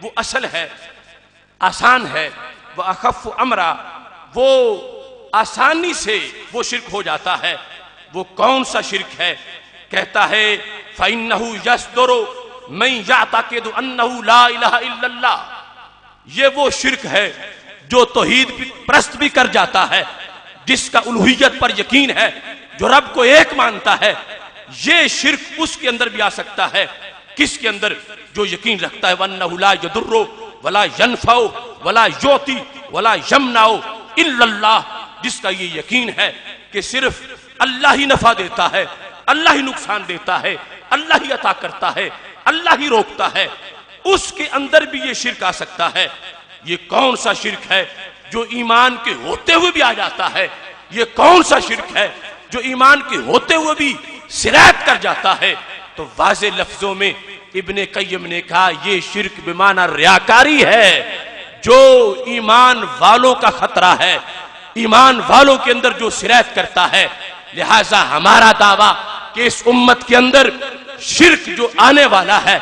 وہ اصل ہے، آسان ہے، وہ اخف امرا، وہ آسانی سے وہ شرک ہو جاتا ہے۔ وہ کون سا شرک ہے؟ کہتا ہے فَإِنَّهُ يَصْدُرُ مَن يَعْتَقِدُ أَنَّهُ لَا إِلَهَ إِلَّا اللَّهُ۔ یہ وہ شرک ہے جو توحید پرست بھی کر جاتا ہے، جس کا الوہیت پر یقین ہے، جو رب کو ایک مانتا ہے۔ یہ شرک اس کے اندر بھی آ سکتا ہے، کس کے اندر؟ جو یقین رکھتا ہے وَأَنَّهُ لَا يَضُرُّ وَلَا يَنْفَعُ وَلَا يُعْطِي وَلَا يَمْنَعُ إِلَّا اللَّهُ، جس کا یہ یقین ہے کہ صرف اللہ ہی نفع دیتا ہے، اللہ ہی نقصان دیتا ہے، اللہ ہی عطا کرتا ہے، اللہ ہی روکتا ہے، اس کے اندر بھی یہ شرک آ سکتا ہے۔ یہ کون سا شرک ہے جو ایمان کے ہوتے ہوئے بھی آ جاتا ہے؟ یہ کون سا شرک ہے جو ایمان کے ہوتے ہوئے بھی سرایت کر جاتا ہے؟ تو واضح لفظوں میں ابن قیم نے کہا یہ شرک بمعنی ریاکاری ہے، جو ایمان والوں کا خطرہ ہے، ایمان والوں کے اندر جو سرایت کرتا ہے۔ لہذا ہمارا دعویٰ کہ اس امت کے اندر شرک جو آنے والا ہے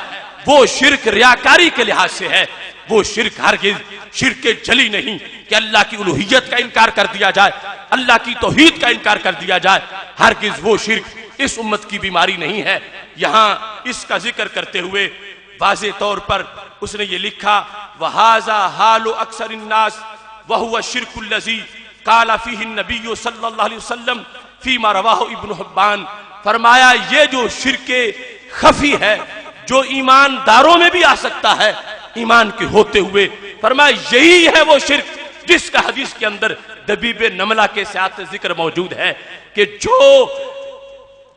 وہ شرک ریاکاری کے لحاظ سے ہے، وہ شرک ہرگز شرک جلی نہیں کہ اللہ کی الوہیت کا انکار کر دیا جائے، اللہ کی توحید کا انکار کر دیا جائے، ہرگز وہ شرک اس امت کی بیماری نہیں ہے۔ یہاں اس کا ذکر کرتے ہوئے واضح طور پر اس نے یہ لکھا وَهَذَا حَالُ أَكْثَرِ النَّاسِ وَهُوَ الشِّرْكُ الَّذِي قَالَ فِيهِ النَّبِيُّ صلی اللہ علیہ وسلم فیما رواہ ابن حبان، فرمایا یہ جو شرک خفی ہے، جو ایمانداروں میں بھی آ سکتا ہے ایمان کے ہوتے ہوئے، فرمایا یہی ہے وہ شرک جس کا حدیث کے اندر دبیب نملہ کے ساتھ ذکر موجود ہے کہ جو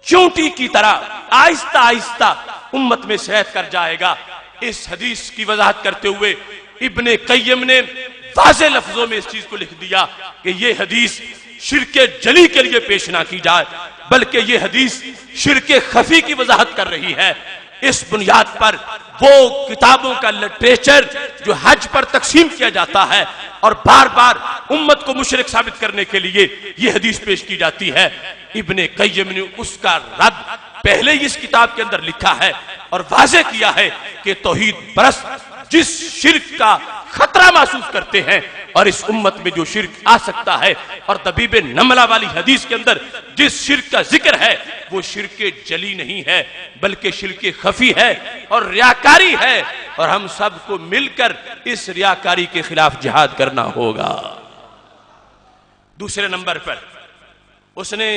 چونٹی کی طرح آہستہ آہستہ امت میں سرایت کر جائے گا۔ اس حدیث کی وضاحت کرتے ہوئے ابن قیم نے واضح لفظوں میں اس چیز کو لکھ دیا کہ یہ حدیث شرک جلی کے لیے پیش نہ کی جائے، بلکہ یہ حدیث شرک خفی کی وضاحت کر رہی ہے۔ اس بنیاد پر وہ کتابوں کا لٹریچر جو حج پر تقسیم کیا جاتا ہے اور بار بار امت کو مشرک ثابت کرنے کے لیے یہ حدیث پیش کی جاتی ہے، ابن قیم نے اس کا رد پہلے ہی اس کتاب کے اندر لکھا ہے اور واضح کیا ہے کہ توحید پرست جس شرک کا خطرہ محسوس کرتے ہیں اور اس امت میں جو شرک آ سکتا ہے، اور دبیب نملہ والی حدیث کے اندر جس شرک کا ذکر ہے وہ شرک جلی نہیں ہے بلکہ شرک خفی ہے اور ریاکاری ہے، اور ہم سب کو مل کر اس ریاکاری کے خلاف جہاد کرنا ہوگا۔ دوسرے نمبر پر اس نے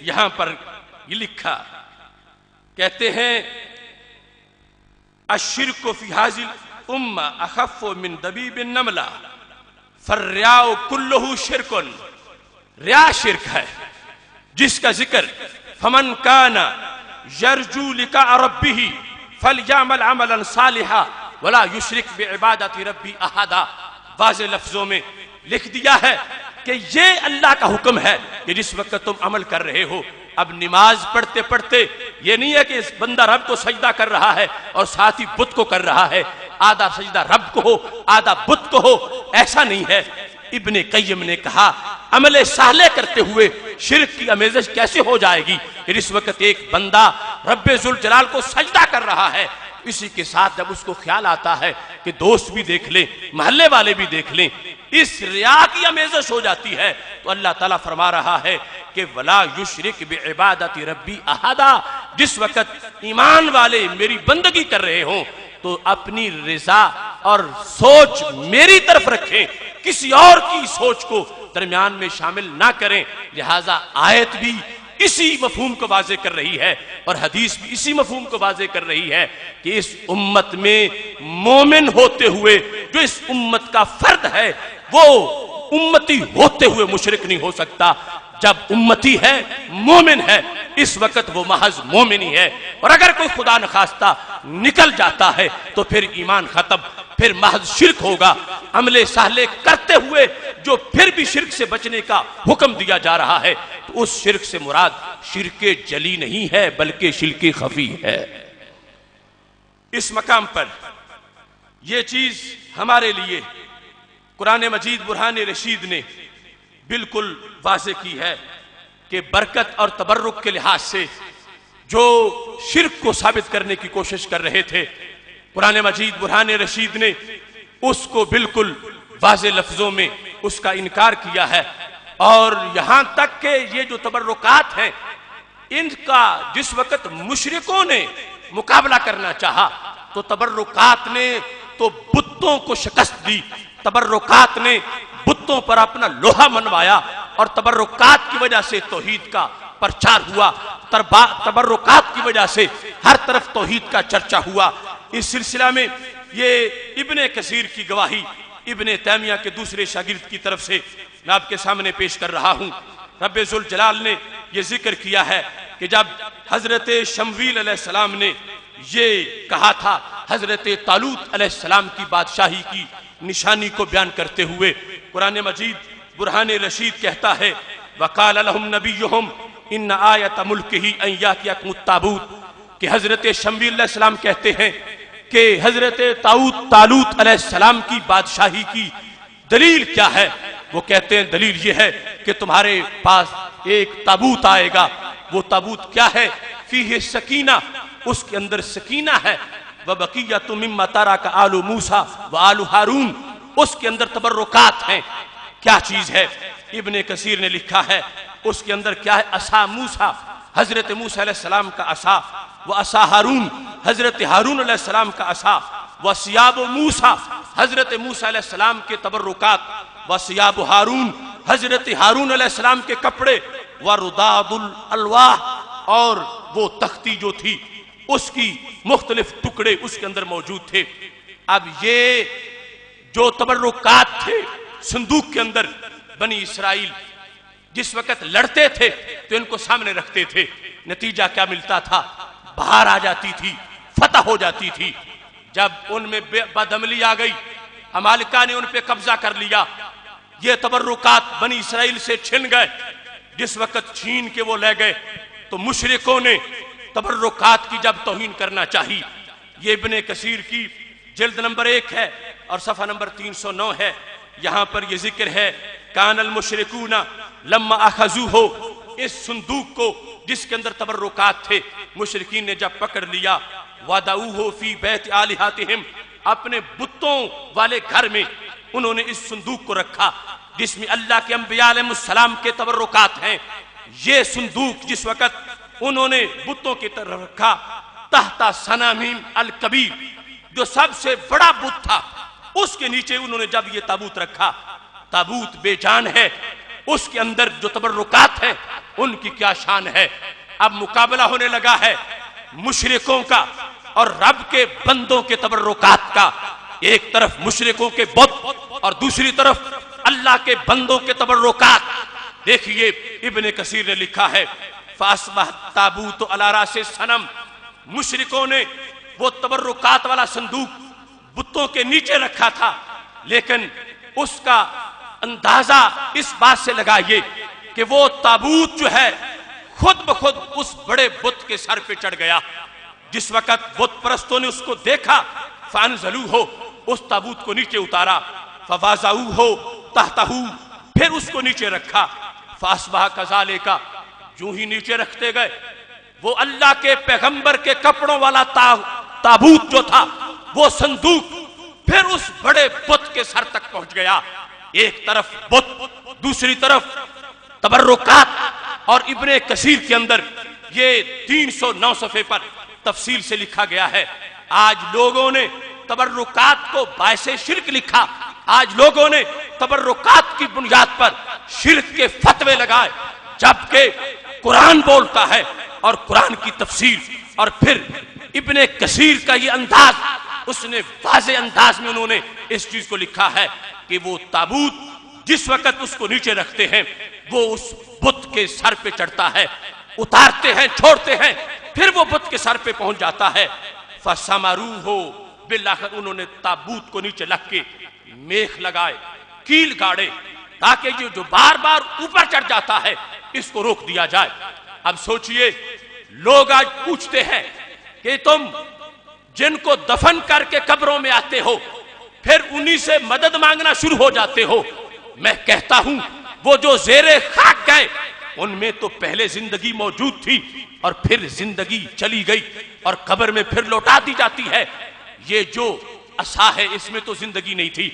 یہاں پر یہ لکھا، کہتے ہیں الشرک فی ھذی الامہ اخف من دبیب النملہ فالریاء کلہ شرک، ریا شرک ہے جس کا ذکر فمن کان یرجو لقاء ربہ فلیعمل عملا صالحا ولا یشرک بعبادت ربہ احدا، واضح لفظوں میں لکھ دیا ہے کہ یہ اللہ کا حکم ہے کہ جس وقت تم عمل کر رہے ہو، اب نماز پڑھتے پڑھتے یہ نہیں ہے کہ اس بندہ رب کو سجدہ کر رہا ہے اور ساتھ ہی بت کو کر رہا ہے، آدھا سجدہ رب کو ہو آدھا بت کو ہو، ایسا نہیں ہے۔ ابن قیم نے کہا عمل صالح کرتے ہوئے شرک کی آمیزش کیسے ہو جائے گی کہ اس وقت ایک بندہ رب ذوالجلال کو سجدہ کر رہا ہے، اسی کے ساتھ جب اس کو خیال آتا ہے کہ دوست بھی دیکھ لیں، محلے والے بھی دیکھ لیں، اس ریا کی آمیزش ہو جاتی ہے، تو اللہ تعالیٰ فرما رہا ہے کہ وَلَا يُشْرِكْ بِعِبَادَةِ رَبِّي أَحَدًا، جس وقت ایمان والے میری بندگی کر رہے ہوں تو اپنی رضا اور سوچ میری طرف رکھیں، کسی اور کی سوچ کو درمیان میں شامل نہ کریں۔ لہٰذا آیت بھی اسی مفہوم کو واضح کر رہی ہے اور حدیث بھی اسی مفہوم کو واضح کر رہی ہے کہ اس امت میں مومن ہوتے ہوئے جو اس امت کا فرد ہے وہ امتی ہوتے ہوئے مشرک نہیں ہو سکتا۔ جب امتی ہے مومن ہے اس وقت وہ محض مومن ہی ہے، اور اگر کوئی خدا نخواستہ نکل جاتا ہے تو پھر ایمان ختم، پھر محض شرک ہوگا۔ عمل صالح کرتے ہوئے جو پھر بھی شرک سے بچنے کا حکم دیا جا رہا ہے تو اس شرک سے مراد شرک جلی نہیں ہے بلکہ شرک خفی ہے۔ اس مقام پر یہ چیز ہمارے لیے قرآن مجید برہان رشید نے بالکل واضح کی ہے کہ برکت اور تبرک کے لحاظ سے جو شرک کو ثابت کرنے کی کوشش کر رہے تھے قرآن مجید برہان رشید نے اس کو بالکل واضح لفظوں میں اس کا انکار کیا ہے، اور یہاں تک کہ یہ جو تبرکات ہیں ان کا جس وقت مشرکوں نے مقابلہ کرنا چاہا تو تبرکات نے تو بتوں کو شکست دی، تبرکات نے بتوں پر اپنا لوہا منوایا، اور تبرکات کی وجہ سے توحید کا پرچار ہوا، تبرکات کی وجہ سے ہر طرف توحید کا چرچا ہوا۔ اس سلسلہ میں یہ ابن کثیر کی گواہی ابن تیمیہ کے دوسرے شاگرد کی طرف سے میں آپ کے سامنے پیش کر رہا ہوں۔ رب ذوالجلال نے یہ ذکر کیا ہے کہ جب حضرت شمویل علیہ السلام نے یہ کہا تھا حضرت طالوت علیہ السلام کی بادشاہی کی نشانی کو بیان کرتے ہوئے، قرآن مجید برہان رشید کہتا ہے وَقَالَ لَهُمْ نَبِيُّهُمْ إِنَّ آیَةَ مُلْكِهِ أَن يَأْتِيَكُمُ التَّابُوتُ، کہ حضرت شمویل علیہ السلام کہتے ہیں کہ حضرت طالوت علیہ السلام کی بادشاہی کی دلیل کیا ہے؟ وہ کہتے ہیں دلیل یہ ہے کہ تمہارے پاس ایک تابوت آئے گا۔ وہ تابوت کیا ہے؟ فیہ سکینہ، اس کے اندر سکینہ ہے، وَبَقِيَّةُ مِمَّا تَرَكَ آلُ موسیٰ وآلُ ہارون، اس کے اندر تبرکات ہیں۔ کیا چیز ہے؟ ابن کثیر نے لکھا ہے اس کے اندر کیا ہے؟ عصا موسیٰ، حضرت موسیٰ علیہ السلام کا عصا، وعصا ہارون، حضرت ہارون علیہ السلام کا عصا، وثیاب موسیٰ، حضرت موسیٰ علیہ السلام کے تبرکات، وثیاب ہارون، حضرت ہارون علیہ السلام کے کپڑے، ورداد الالواح، اور وہ تختی جو تھی اس کی مختلف ٹکڑے اس کے اندر موجود تھے۔ اب یہ جو تبرکات تھے صندوق کے اندر، بنی اسرائیل جس وقت لڑتے تھے تو ان کو سامنے رکھتے تھے، نتیجہ کیا ملتا تھا؟ باہر آ جاتی تھی، فتح ہو جاتی تھی۔ جب ان میں بدعملی آ گئی، عمالقہ نے ان پہ قبضہ کر لیا، یہ تبرکات بنی اسرائیل سے چھن گئے۔ جس وقت چھین کے وہ لے گئے تو مشرکوں نے تبرکات کی جب توہین کرنا چاہی، یہ ابن کثیر کی جلد نمبر 1 ہے اور صفحہ نمبر 309 ہے، یہاں پر یہ ذکر ہے کان المشرکون لما اخذوہ، اس صندوق کو جس کے اندر تبرکات تھے مشرکین نے جب پکڑ لیا، وَدَعُوهُ فِي بَيْتِ آلِهَتِهِمْ، اپنے بتوں والے گھر میں انہوں نے اس صندوق کو رکھا جس میں اللہ کے انبیاء علیہ السلام کے تبرکات ہیں۔ یہ صندوق جس وقت انہوں نے بتوں کی طرف رکھا، تحت صنامیم الکبیر، جو سب سے بڑا بت تھا، اس کے نیچے انہوں نے جب یہ تابوت رکھا، تابوت بے جان ہے، اس کے اندر جو تبرکات ہیں ان کی کیا شان ہے۔ اب مقابلہ ہونے لگا ہے مشرکوں کا اور رب کے بندوں کے تبرکات کا، ایک طرف مشرکوں کے بت اور دوسری طرف اللہ کے بندوں کے تبرکات۔ دیکھیے ابن کثیر نے لکھا ہے فَأَصْبَحَ التَّابُوتُ عَلَى رَأْسِ الصَّنَمِ، مشرکوں نے وہ تبرکات والا صندوق بتوں کے نیچے رکھا تھا، لیکن اس کا اندازہ اس بات سے لگائیے کہ وہ تابوت جو ہے خود بخود اس بڑے بت کے سر پہ چڑھ گیا۔ جس وقت بت پرستوں نے اس کو دیکھا، فَأَنزَلُوهُ، اس تابوت کو نیچے اتارا، فَوَضَعُوهُ تَحْتَهُ، پھر اس کو نیچے رکھا، فَأَصْبَحَ كَذَلِكَ، جو ہی نیچے رکھتے گئے وہ اللہ کے پیغمبر کے کپڑوں والا تابوت جو تھا، وہ صندوق پھر اس بڑے بت کے سر تک پہنچ گیا۔ ایک طرف بت، دوسری طرف تبرکات، اور ابن کثیر کے اندر یہ 309 صفحے پر تفصیل سے لکھا گیا ہے۔ آج لوگوں نے تبرکات کو باعث شرک لکھا، آج لوگوں نے تبرکات کی بنیاد پر شرک کے فتوے لگائے، جبکہ قرآن بولتا ہے اور قرآن کی تفسیر، اور پھر ابن کثیر کا یہ انداز، اس نے واضح انداز میں انہوں نے اس چیز کو لکھا ہے کہ وہ تابوت جس وقت اس کو نیچے رکھتے ہیں وہ اس بت کے سر پہ چڑھتا ہے، اتارتے ہیں چھوڑتے ہیں، پھر وہ بت کے سر پہ پہنچ جاتا ہے۔ فَسَمَرُوهُ، بالآخر انہوں نے تابوت کو نیچے رکھ کے میخ لگائے، کیل گاڑے، تاکہ جو بار بار اوپر چڑھ جاتا ہے اس کو روک دیا جائے۔ اب سوچئے لوگ آج پوچھتے ہیں کہ تم جن کو دفن کر کے قبروں میں آتے ہو پھر انہی سے مدد مانگنا شروع ہو جاتے ہو۔ میں کہتا ہوں وہ جو زیر خاک گئے ان میں تو پہلے زندگی موجود تھی اور پھر زندگی چلی گئی اور قبر میں پھر لوٹا دی جاتی ہے۔ یہ جو عصا ہے اس میں تو زندگی نہیں تھی،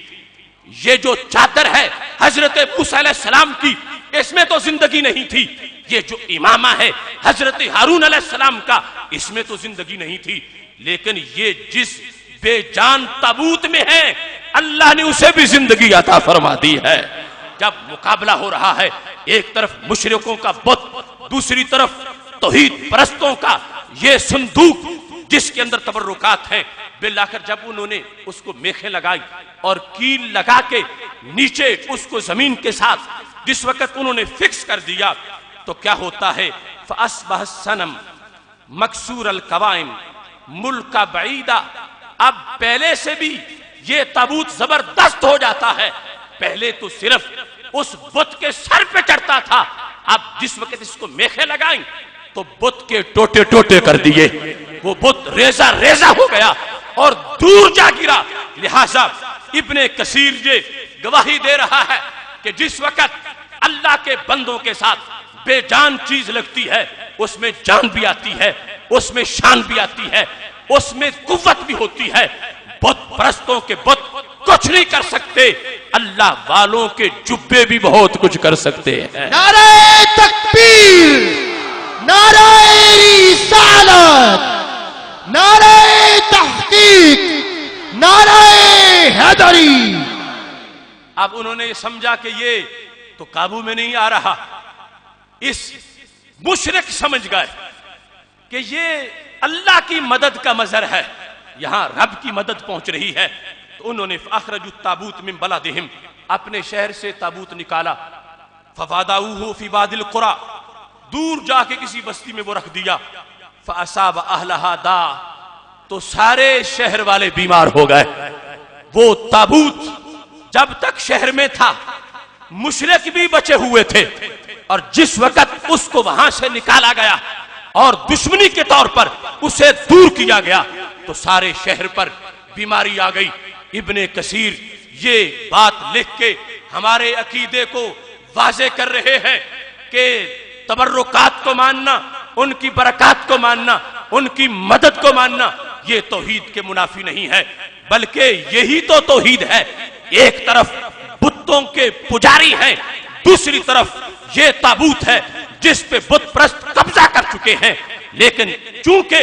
یہ جو چادر ہے حضرت موسیٰ علیہ السلام کی اس میں تو زندگی نہیں تھی، یہ جو امامہ ہے حضرت ہارون علیہ السلام کا اس میں تو زندگی نہیں تھی، لیکن یہ جس بے جان تابوت میں ہے اللہ نے اسے بھی زندگی عطا فرما دی ہے۔ جب مقابلہ ہو رہا ہے، ایک طرف مشرکوں کا بت، دوسری طرف توحید پرستوں کا یہ صندوق جس کے اندر تبرکات ہیں، بالآخر جب انہوں نے اس کو میخیں لگائی اور کیل لگا کے نیچے اس کو زمین کے ساتھ جس وقت انہوں نے فکس کر دیا تو کیا ہوتا ہے؟ فَأَصْبَحَ الصَّنَمُ مَكْسُورَ الْقَوَائِمِ مُلْكَ بَعِيدًا۔ اب پہلے سے بھی یہ تابوت زبردست ہو جاتا ہے، پہلے تو صرف اس بت کے سر پہ چڑھتا تھا، اب جس وقت اس کو میخیں لگائیں تو بت کے ٹوٹے ٹوٹے کر دیے، وہ بت ریزہ ریزہ ہو گیا اور دور جا گرا۔ لہٰذا ابن کثیر یہ گواہی دے رہا ہے کہ جس وقت اللہ کے بندوں کے ساتھ بے جان چیز لگتی ہے اس میں جان بھی آتی ہے، اس میں شان بھی آتی ہے، اس میں قوت بھی ہوتی ہے۔ بت پرستوں کے بت کچھ نہیں کر سکتے، اللہ والوں کے جبے بھی بہت کچھ کر سکتے ہیں۔ نعرہ تکبیر، نعرہ رسالت، نعرہ تحقیق، نعرہ حیدری۔ اب انہوں نے سمجھا کہ یہ تو قابو میں نہیں آ رہا، اس مشرک سمجھ گئے کہ یہ اللہ کی مدد کا مظہر ہے، یہاں رب کی مدد پہنچ رہی ہے، تو انہوں نے فَأَخْرَجُوا التَّابُوتَ مِن بَلَدِهِمْ اپنے شہر سے تابوت نکالا، فَوَضَعُوهُ فِي بَعْضِ الْقُرَىٰ دور جا کے کسی بستی میں وہ رکھ دیا، فَأَصَابَ أَهْلَهَا دَاءٌ تو سارے شہر والے بیمار ہو گئے۔ وہ تابوت جب تک شہر میں تھا مشرک بھی بچے ہوئے تھے، اور جس وقت اس کو وہاں سے نکالا گیا اور دشمنی کے طور پر اسے دور کیا گیا تو سارے شہر پر بیماری آ گئی۔ ابن کثیر یہ بات لکھ کے ہمارے عقیدے کو واضح کر رہے ہیں کہ تبرکات کو ماننا، ان کی برکات کو ماننا، ان کی مدد کو ماننا یہ توحید کے منافی نہیں ہے، بلکہ یہی تو توحید ہے۔ ایک طرف بتوں کے پجاری ہیں، دوسری طرف یہ تابوت ہے جس پہ بت پرست قبضہ کر چکے ہیں، لیکن چونکہ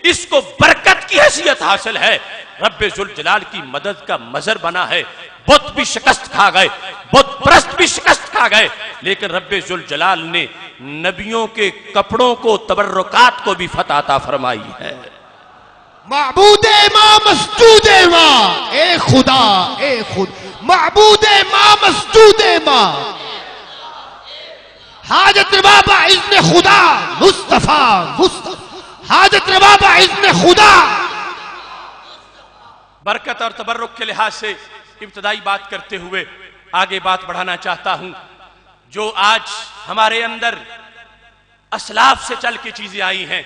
اس کو برکت کی حیثیت حاصل ہے، رب ذوالجلال کی مدد کا مظہر بنا ہے، بت بھی شکست کھا گئے، بت پرست بھی شکست کھا گئے، لیکن رب ذوالجلال نے نبیوں کے کپڑوں کو، تبرکات کو بھی فتح عطا فرمائی ہے۔ معبود ماں مسجود ماں، اے خدا اے خود، معبود ماں مسجود ماں، حاجت روا باذن خدا مصطفیٰ، حاجت روا باذن خدا۔ برکت اور تبرک کے لحاظ سے ابتدائی بات کرتے ہوئے آگے بات بڑھانا چاہتا ہوں۔ جو آج ہمارے اندر اسلاف سے چل کے چیزیں آئی ہیں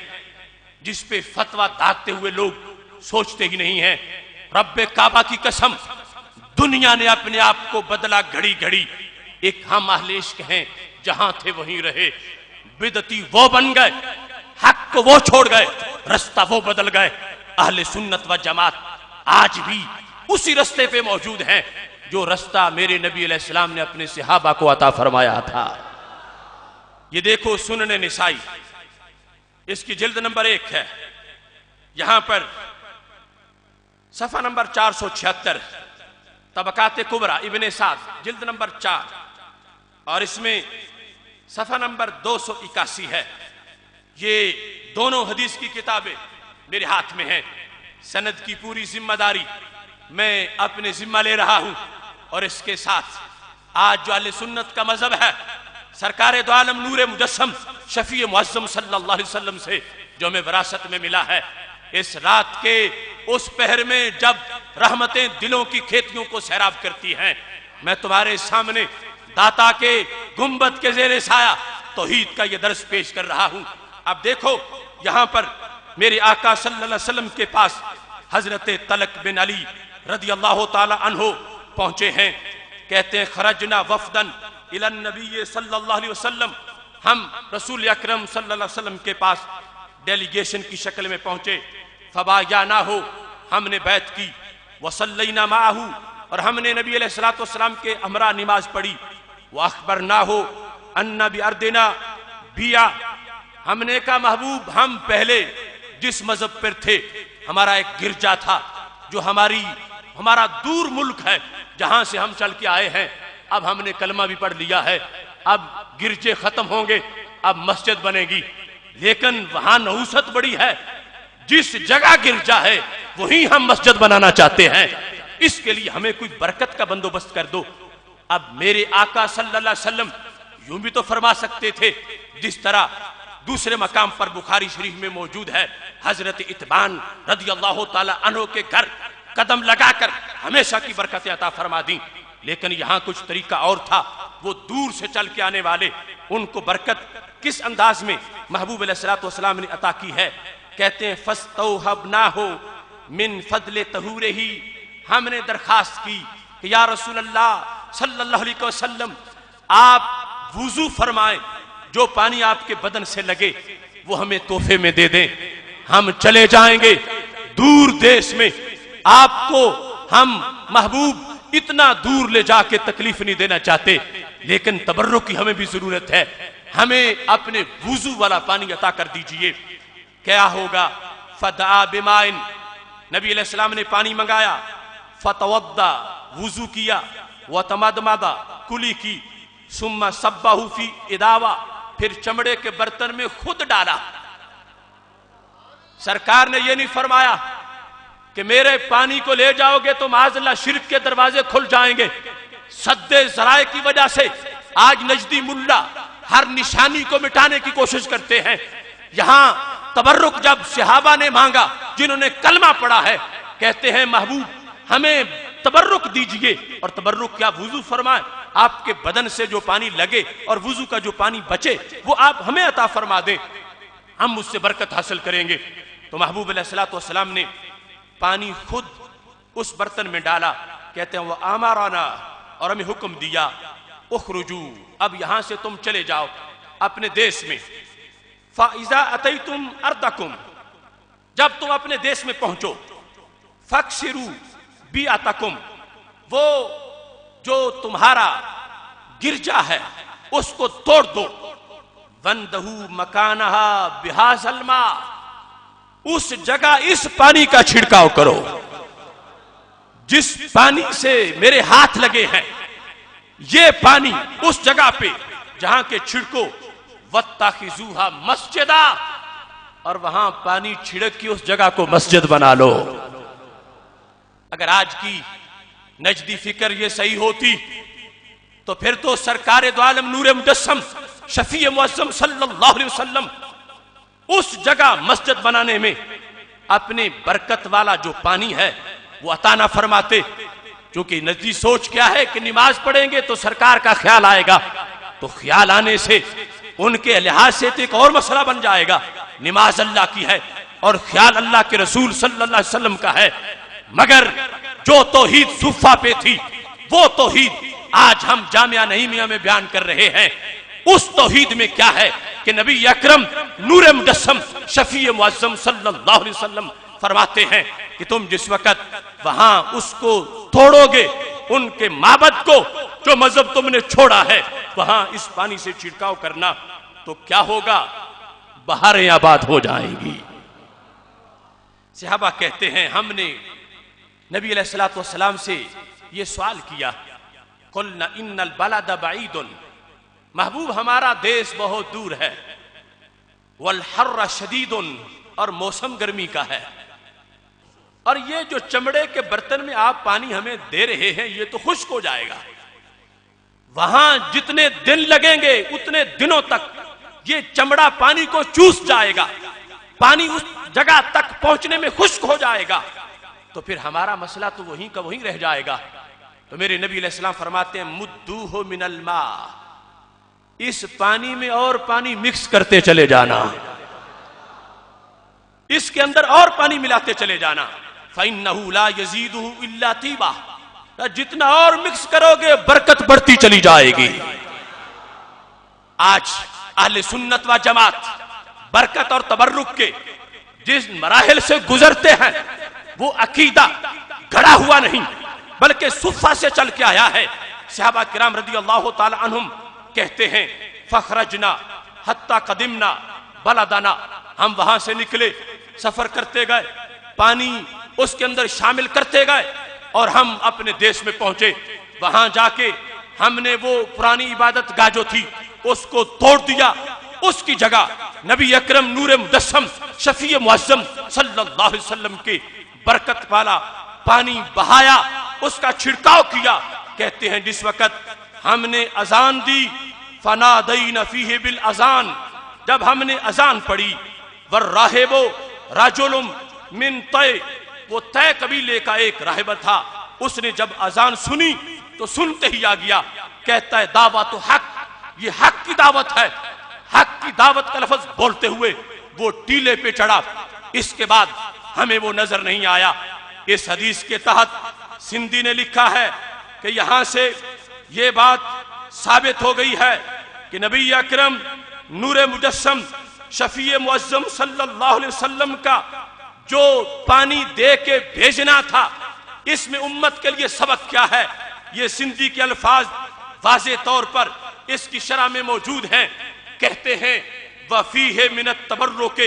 جس پہ فتویٰ داغتے ہوئے لوگ سوچتے ہی نہیں ہیں، رب کعبہ کی قسم دنیا نے اپنے آپ کو بدلا گھڑی گھڑی، ایک ہم اہل عشق ہیں جہاں تھے وہیں رہے، بدعتی وہ بن گئے، حق کو وہ چھوڑ گئے، رستہ وہ بدل گئے۔ اہل سنت و جماعت آج بھی اسی رستے پہ موجود ہیں جو رستہ میرے نبی علیہ السلام نے اپنے صحابہ کو عطا فرمایا تھا۔ یہ دیکھو سنن نسائی، اس کی جلد نمبر 1 ہے، یہاں پر صفحہ نمبر 476، طبقات کبریٰ ابن سعد جلد نمبر 4، اور اس میں صفحہ نمبر 281 ہے۔ یہ دونوں حدیث کی کتابیں میرے ہاتھ میں ہیں، سند کی پوری ذمہ داری میں اپنے ذمہ لے رہا ہوں، اور اس کے ساتھ آج جو اہل سنت کا مذہب ہے، سرکار دو عالم نور مجسم شفیع معظم صلی اللہ علیہ وسلم سے جو ہمیں وراثت میں ملا ہے، اس رات کے اس پہر میں جب رحمتیں دلوں کی کھیتیوں کو سیراب کرتی ہیں، میں تمہارے سامنے داتا کے گنبد کے زیر سایہ توحید کا یہ درس پیش کر رہا ہوں۔ اب دیکھو یہاں پر میرے آقا صلی اللہ علیہ وسلم کے پاس حضرت طلق بن علی رضی اللہ تعالی عنہ پہنچے ہیں، کہتے ہیں خرجنا وفدن الی النبی صلی اللہ علیہ وسلم، ہم رسول اکرم صلی اللہ علیہ وسلم کے پاس ڈیلیگیشن کی شکل میں پہنچے، فبایعناہ ہم نے بیعت کی، وصلینا معہو، اور ہم نے نبی علیہ الصلوۃ والسلام کے ہمراہ نماز پڑھی، واخبرناہ ان بارضنا بیا، ہم نے کہا محبوب ہم پہلے جس مذہب پر تھے ہمارا ایک گرجا تھا جو ہمارا دور ملک ہے جہاں سے ہم چل کے آئے ہیں، اب ہم نے کلمہ بھی پڑھ لیا ہے، اب گرجے ختم ہوں گے، اب مسجد بنے گی، لیکن وہاں نحوست بڑی ہے، جس جگہ گرجا ہے وہیں ہم مسجد بنانا چاہتے ہیں، اس کے لیے ہمیں کوئی برکت کا بندوبست کر دو۔ اب میرے آقا صلی اللہ علیہ وسلم یوں بھی تو فرما سکتے تھے، جس طرح دوسرے مقام پر بخاری شریف میں موجود ہے، حضرت اتبان رضی اللہ تعالی عنہ کے گھر قدم لگا کر ہمیشہ کی برکتیں عطا فرما دیں، لیکن یہاں کچھ طریقہ اور تھا، وہ دور سے چل کے آنے والے ان کو برکت کس انداز میں محبوب علیہ الصلوۃ والسلام نے عطا کی ہے؟ کہتے ہیں فاستوهبناه من فضل طہورہ، ہم نے درخواست کی کہ یا رسول اللہ صلی اللہ علیہ وسلم آپ وضو فرمائیں، جو پانی آپ کے بدن سے لگے وہ ہمیں تحفے میں دے دیں، ہم چلے جائیں گے دور دیش میں، آپ کو ہم محبوب اتنا دور لے جا کے تکلیف نہیں دینا چاہتے، لیکن تبرک کی ہمیں بھی ضرورت ہے، ہمیں اپنے وضو والا پانی عطا کر دیجئے۔ کیا ہوگا؟ فدعا بمائن، نبی علیہ السلام نے پانی منگایا، فتوضا، وضو کیا، وتمدمد، کلی کی، ثم صبہ فی اداوہ، پھر چمڑے کے برتن میں خود ڈالا۔ سرکار نے یہ نہیں فرمایا کہ میرے پانی کو لے جاؤ گے تو معاذ اللہ شرک کے دروازے کھل جائیں گے۔ سد ذرائع کی وجہ سے آج نجدی ملا ہر نشانی کو مٹانے کی کوشش کرتے ہیں۔ یہاں تبرک جب صحابہ نے مانگا جنہوں نے کلمہ پڑھا ہے، کہتے ہیں محبوب ہمیں تبرک دیجئے، اور تبرک کیا؟ وضو فرمائیں، آپ کے بدن سے جو پانی لگے اور وضو کا جو پانی بچے وہ آپ ہمیں عطا فرما دیں، ہم اس سے برکت حاصل کریں گے۔ تو محبوب علیہ الصلوۃ والسلام نے پانی خود اس برتن میں ڈالا، کہتے ہیں وہ آمارانا، اور ہمیں حکم دیا اخرجو، اب یہاں سے تم چلے جاؤ اپنے دیش میں، فَإِذَا أَتَيْتُمْ أَرْضَكُمْ، جب تم اپنے دیش میں پہنچو، فَاكْسِرُوا بِيَعْتَكُمْ، وہ جو تمہارا گرجا ہے اس کو توڑ دو، وَانْدَهُ مَكَانَهَا بِهَذَا الْمَاءِ، اس جگہ اس پانی کا چھڑکاؤ کرو جس پانی سے میرے ہاتھ لگے ہیں، یہ پانی اس جگہ پہ جہاں کے چھڑکو، وَاتَّخِذُوهَا مَسْجِدًا، اور وہاں پانی چھڑک کی اس جگہ کو مسجد بنا لو۔ اگر آج کی نجدی فکر یہ صحیح ہوتی تو پھر تو سرکار دو عالم نور مجسم شفیع معظم صلی اللہ علیہ وسلم اس جگہ مسجد بنانے میں اپنے برکت والا جو پانی ہے وہ عطا نہ فرماتے، کیونکہ نجدی سوچ کیا ہے کہ نماز پڑھیں گے تو سرکار کا خیال آئے گا، تو خیال آنے سے ان کے لحاظ سے تو ایک اور مسئلہ بن جائے گا، نماز اللہ کی ہے اور خیال اللہ کے رسول صلی اللہ علیہ وسلم کا ہے، مگر جو توحید صفہ پہ تھی وہ توحید آج ہم جامعہ نعیمیہ میں بیان کر رہے ہیں۔ اس توحید میں کیا ہے کہ نبی اکرم نور مجسم شفیع معظم صلی اللہ علیہ وسلم فرماتے ہیں کہ تم جس وقت وہاں اس کو توڑو گے، ان کے معبد کو جو مذہب تم نے چھوڑا ہے وہاں اس پانی سے چھڑکاؤ کرنا، تو کیا ہوگا؟ بہاریں آباد ہو جائیں گی۔ صحابہ کہتے ہیں ہم نے نبی علیہ الصلوۃ والسلام سے یہ سوال کیا، قلنا ان البلد بعید، محبوب ہمارا دیش بہت دور ہے، والحر شدید، اور موسم گرمی کا ہے، اور یہ جو چمڑے کے برتن میں آپ پانی ہمیں دے رہے ہیں یہ تو خشک ہو جائے گا، وہاں جتنے دن لگیں گے اتنے دنوں تک یہ چمڑا پانی کو چوس جائے گا، پانی اس جگہ تک پہنچنے میں خشک ہو جائے گا، تو پھر ہمارا مسئلہ تو وہیں کا وہیں رہ جائے گا۔ تو میرے نبی علیہ السلام فرماتے ہیں مدوہ من الماء، اس پانی میں اور پانی مکس کرتے چلے جانا، اس کے اندر اور پانی ملاتے چلے جانا، فَإِنَّهُ لَا يَزِيدُهُ إِلَّا طِيبًا، جتنا اور مکس کرو گے برکت بڑھتی چلی جائے گی۔ آج اہل سنت و جماعت برکت اور تبرک کے جس مراحل سے گزرتے ہیں وہ عقیدہ گڑا ہوا نہیں بلکہ صفہ سے چل کے آیا ہے۔ صحابہ کرام رضی اللہ تعالی عنہم کہتے ہیں فخرجنا حتی قدمنا بلدنا، ہم وہاں سے نکلے، سفر کرتے گئے، پانی اس کے اندر شامل کرتے گئے اور ہم اپنے دیش میں پہنچے۔ وہاں جا کے ہم نے وہ پرانی عبادت گاہ جو تھی اس کو توڑ دیا، اس کی جگہ نبی اکرم نور مجسم شفیع معظم صلی اللہ علیہ وسلم کے برکت والا پانی بہایا، اس کا چھڑکاؤ کیا۔ کہتے ہیں جس وقت ہم نے اذان دی فنادینا فیہ بالاذان، جب ہم نے اذان پڑھی، والراہب رجل من طے، وہ طے قبیلے کا ایک راہب تھا، اس نے جب اذان سنی تو سنتے ہی آ گیا، کہتا ہے دعوت حق، یہ حق کی دعوت ہے۔ حق کی دعوت کا لفظ بولتے ہوئے وہ ٹیلے پہ چڑھا۔ اس کے بعد ہمیں وہ نظر نہیں آیا۔ اس حدیث کے تحت سندھی نے لکھا ہے کہ یہاں سے یہ بات ثابت ہو گئی ہے کہ نبی اکرم نور مجسم شفیع معظم صلی اللہ علیہ وسلم کا جو پانی دے کے بھیجنا تھا، اس میں امت کے لیے سبق کیا ہے، یہ سندھی کے الفاظ واضح طور پر اس کی شرح میں موجود ہیں۔ کہتے ہیں وَفِيهِ مِنَ التَّبَرُّكِ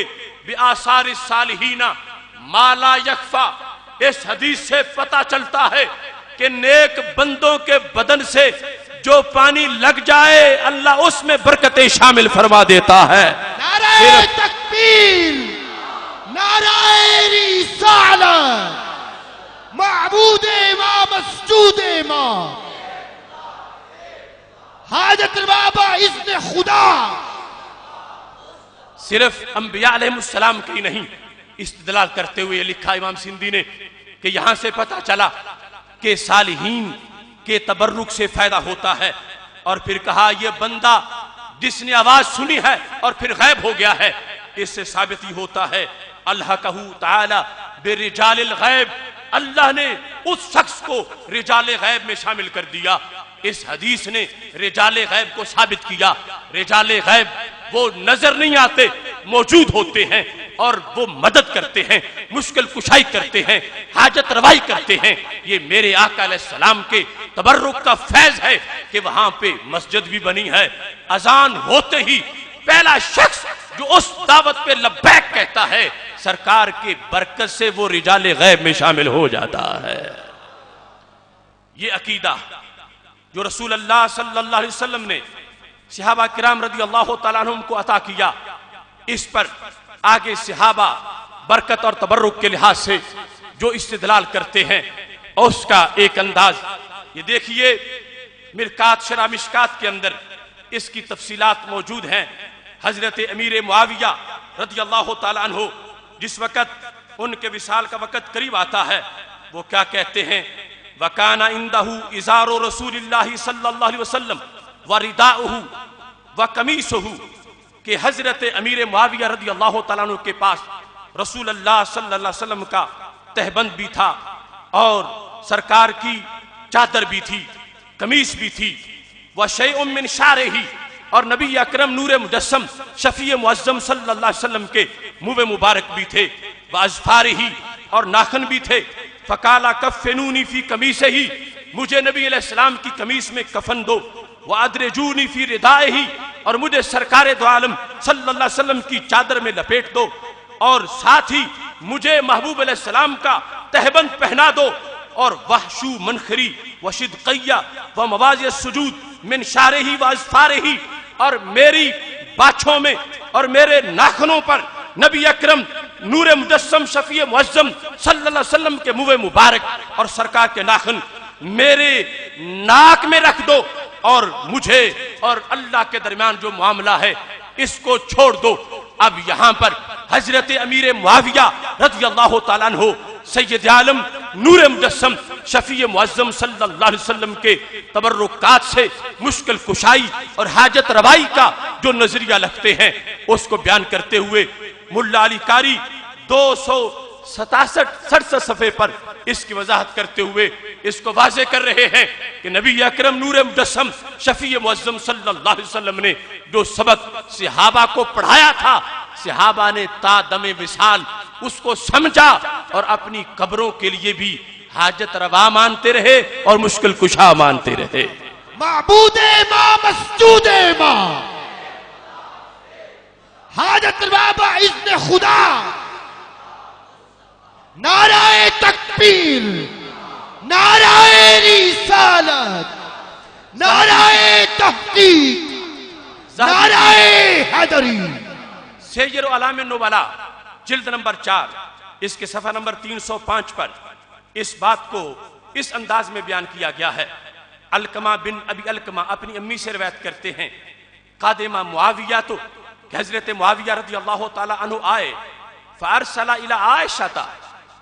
بِآثَارِ الصَّالِحِينَ مَا لَا يَخْفَى، اس حدیث سے پتہ چلتا ہے کہ نیک بندوں کے بدن سے جو پانی لگ جائے اللہ اس میں برکتیں شامل فرما دیتا ہے۔ نعرہ تکبیر، نعرہ رسالت، معبود امام مسجود امام، حاجت بابا اذن خدا۔ صرف انبیاء علیہ السلام کی نہیں، استدلال کرتے ہوئے لکھا امام سندھی نے کہ یہاں سے پتہ چلا کہ صالحین کے تبرک سے فائدہ ہوتا ہے، اور پھر کہا یہ بندہ جس نے آواز سنی ہے اور پھر غائب ہو گیا ہے، اس سے ثابت ہی ہوتا ہے اللہ کہو تعالی برجال الغیب، اللہ نے اس شخص کو رجال غیب میں شامل کر دیا۔ اس حدیث نے رجال غیب کو ثابت کیا۔ رجال غیب وہ نظر نہیں آتے، موجود ہوتے ہیں اور وہ مدد کرتے ہیں، مشکل کشائی کرتے ہیں، حاجت روائی کرتے ہیں۔ یہ میرے آقا علیہ السلام کے تبرک کا فیض ہے کہ وہاں پہ مسجد بھی بنی ہے۔ اذان ہوتے ہی پہلا شخص جو اس دعوت پہ لبیک کہتا ہے، سرکار کی برکت سے وہ رجال غیب میں شامل ہو جاتا ہے۔ یہ عقیدہ جو رسول اللہ صلی اللہ علیہ وسلم نے صحابہ کرام رضی اللہ تعالیٰ عنہم کو عطا کیا، اس پر آگے صحابہ برکت اور تبرک کے لحاظ سے جو استدلال کرتے ہیں، اس کا ایک انداز یہ دیکھیے، مرکات شرح مشکات کے اندر اس کی تفصیلات موجود ہیں۔ حضرت امیر معاویہ رضی اللہ تعالیٰ عنہ جس وقت ان کے وصال کا وقت قریب آتا ہے، وہ کیا کہتے ہیں، وَكَانَ عِنْدَهُ إِزَارُ رَسُولِ اللَّهِ صلی اللہ علیہ وسلم وَرِدَاؤُهُ وَقَمِيصُهُ، کہ حضرت امیر معاویہ رضی اللہ تعالیٰ عنہ کے پاس رسول اللہ صلی اللہ علیہ وسلم کا تہبند بھی تھا اور سرکار کی چادر بھی تھی، قمیص بھی تھی، وَشَيْءٌ مِّن شَعْرِهِ، اور نبی اکرم نور مجسم شفیع معظم صلی اللہ علیہ وسلم کے منہ مبارک بھی تھے، وَأَظْفَارِهِ، اور ناخن بھی تھے۔ فَقَالَ كَفِّنُونِي فِي قَمِيصِهِ، مجھے نبی علیہ السلام کی قمیص میں کفن دو، وَأَدْرِجُونِي فِي رِدَائِهِ، اور مجھے سرکار دو عالم صلی اللہ علیہ وسلم کی چادر میں لپیٹ دو، اور ساتھ ہی مجھے محبوب علیہ السلام کا تہبند پہنا دو، اور وحشو منخری وشدقیہ ومواضع السجود من شعرہ واظفارہ، اور میری باچھوں میں اور میرے ناخنوں پر نبی اکرم نور مجسم شفیع معظم صلی اللہ علیہ وسلم کے منہ مبارک اور سرکار کے ناخن میرے ناک میں رکھ دو، اور مجھے اور اللہ کے درمیان جو معاملہ ہے اس کو چھوڑ دو۔ اب یہاں پر حضرت امیر معاویہ رضی اللہ تعالیٰ عنہ سید عالم نور مجسم شفیع معظم صلی اللہ علیہ وسلم کے تبرکات سے مشکل کشائی اور حاجت روائی کا جو نظریہ لگتے ہیں، اس کو بیان کرتے ہوئے ملا علی قاری 267 صفحے پر اس کی وضاحت کرتے ہوئے اس کو واضح کر رہے ہیں کہ نبی اکرم نور مجسم شفیع معظم صلی اللہ علیہ وسلم نے جو سبق صحابہ کو پڑھایا تھا، صحابہ نے تا دم وصال اس کو سمجھا اور اپنی قبروں کے لیے بھی حاجت روا مانتے رہے اور مشکل کشا مانتے رہے. معبود ماں مسجود ماں حاجت روا باذن خدا نعرہ تکبیر نعرہ رسالت نعرہ تحقیق نعرہ حیدری. سیر اعلام النبلاء جلد نمبر 4 اس کے صفحہ نمبر 305 پر اس بات کو اس انداز میں بیان کیا گیا ہے. علقمہ بن ابی علقمہ اپنی امی سے روایت کرتے ہیں قادمہ معاویہ تو کہ حضرت معاویہ رضی اللہ تعالی عنہ آئے فارسل الی عائشہ.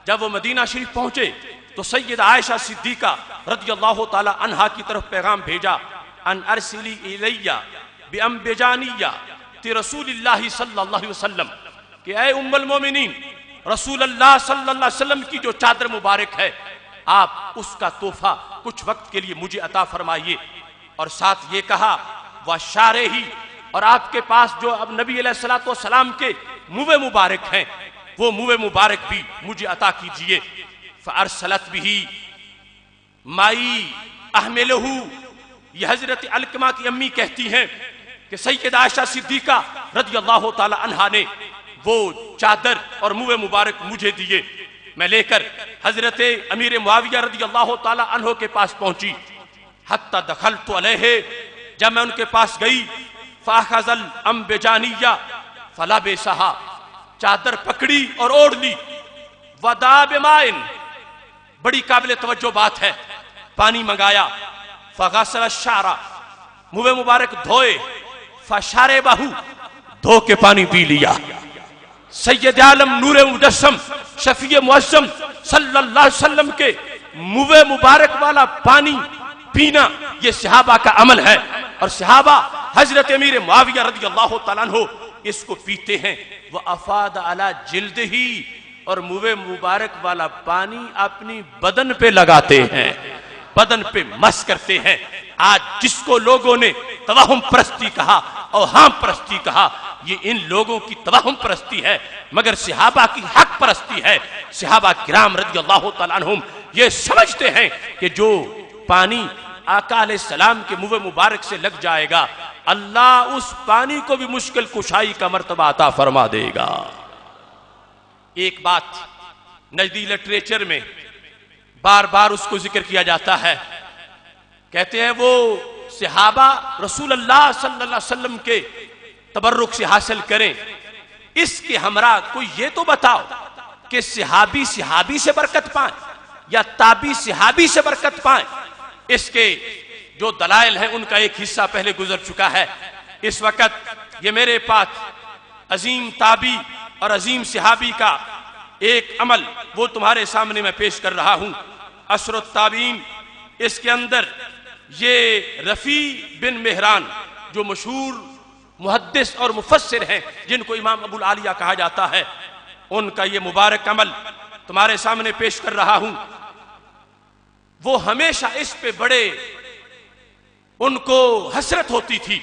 جب وہ مدینہ شریف پہنچے تو سید عائشہ صدیقہ رضی اللہ تعالی عنہا کی طرف پیغام بھیجا ان ارسلی الیہ بانبجانیہ رسول اللہ صلی اللہ علیہ وسلم کہ اے ام المومنین رسول اللہ صلی اللہ علیہ وسلم کی جو چادر مبارک ہے آپ اس کا تحفہ کچھ وقت کے لیے مجھے عطا فرمائیے. اور ساتھ یہ کہا وشارہی اور آپ کے پاس جو اب نبی علیہ الصلوۃ والسلام کے منہ مبارک ہیں وہ منہ مبارک بھی مجھے عطا کیجئے. فارسلت بھی مائی احملہ. یہ حضرت علقمہ کی امی کہتی ہیں کہ سید عائشہ صدیقہ رضی اللہ تعالی عنہا نے وہ چادر اور منہ مبارک مجھے دیے. میں لے کر حضرت امیر معاویہ رضی اللہ تعالی عنہ کے پاس پہنچی. حتی دخلت علیہ جب میں ان کے پاس گئی فاخذ الانبجانیہ فلبسہا چادر پکڑی اور اوڑھ لی. ودعا بماء بڑی قابل توجہ بات ہے پانی منگایا. فغسل الشعر منہ مبارک دھوئے فشربہ دھو کے پانی پی لیا. سید عالم نور مجسم شفیع معظم صلی اللہ علیہ وسلم کے منہ مبارک والا پانی پینا یہ صحابہ کا عمل ہے. اور صحابہ حضرت امیر معاویہ رضی اللہ تعالیٰ عنہ اس کو پیتے ہیں. وَأَفَادَ عَلَى جِلْدِهِ اور منہ مبارک والا پانی اپنی بدن پہ لگاتے ہیں بدن پہ مس کرتے ہیں. آج جس کو لوگوں نے توہم پرستی کہا اوہام پرستی کہا یہ ان لوگوں کی توہم پرستی ہے مگر صحابہ کی حق پرستی ہے. صحابہ کرام رضی اللہ تعالیٰ عنہم یہ سمجھتے ہیں کہ جو پانی آقا علیہ السلام کے منہ مبارک سے لگ جائے گا اللہ اس پانی کو بھی مشکل کشائی کا مرتبہ عطا فرما دے گا. ایک بات نجدی لٹریچر میں بار بار اس کو ذکر کیا جاتا ہے. کہتے ہیں وہ صحابہ رسول اللہ صلی اللہ علیہ وسلم کے تبرک سے حاصل کریں. اس کے ہمراہ کوئی یہ تو بتاؤ کہ صحابی صحابی سے برکت پائیں یا تابی صحابی سے برکت پائیں. اس کے جو دلائل ہیں ان کا ایک حصہ پہلے گزر چکا ہے. اس وقت یہ میرے پاس عظیم تابی اور عظیم صحابی کا ایک عمل وہ تمہارے سامنے میں پیش کر رہا ہوں. عصر التابعین اس کے اندر یہ رفیع بن مہران جو مشہور محدث اور مفسر ہیں جن کو امام ابو العالیہ کہا جاتا ہے ان کا یہ مبارک عمل تمہارے سامنے پیش کر رہا ہوں. وہ ہمیشہ اس پہ بڑے ان کو حسرت ہوتی تھی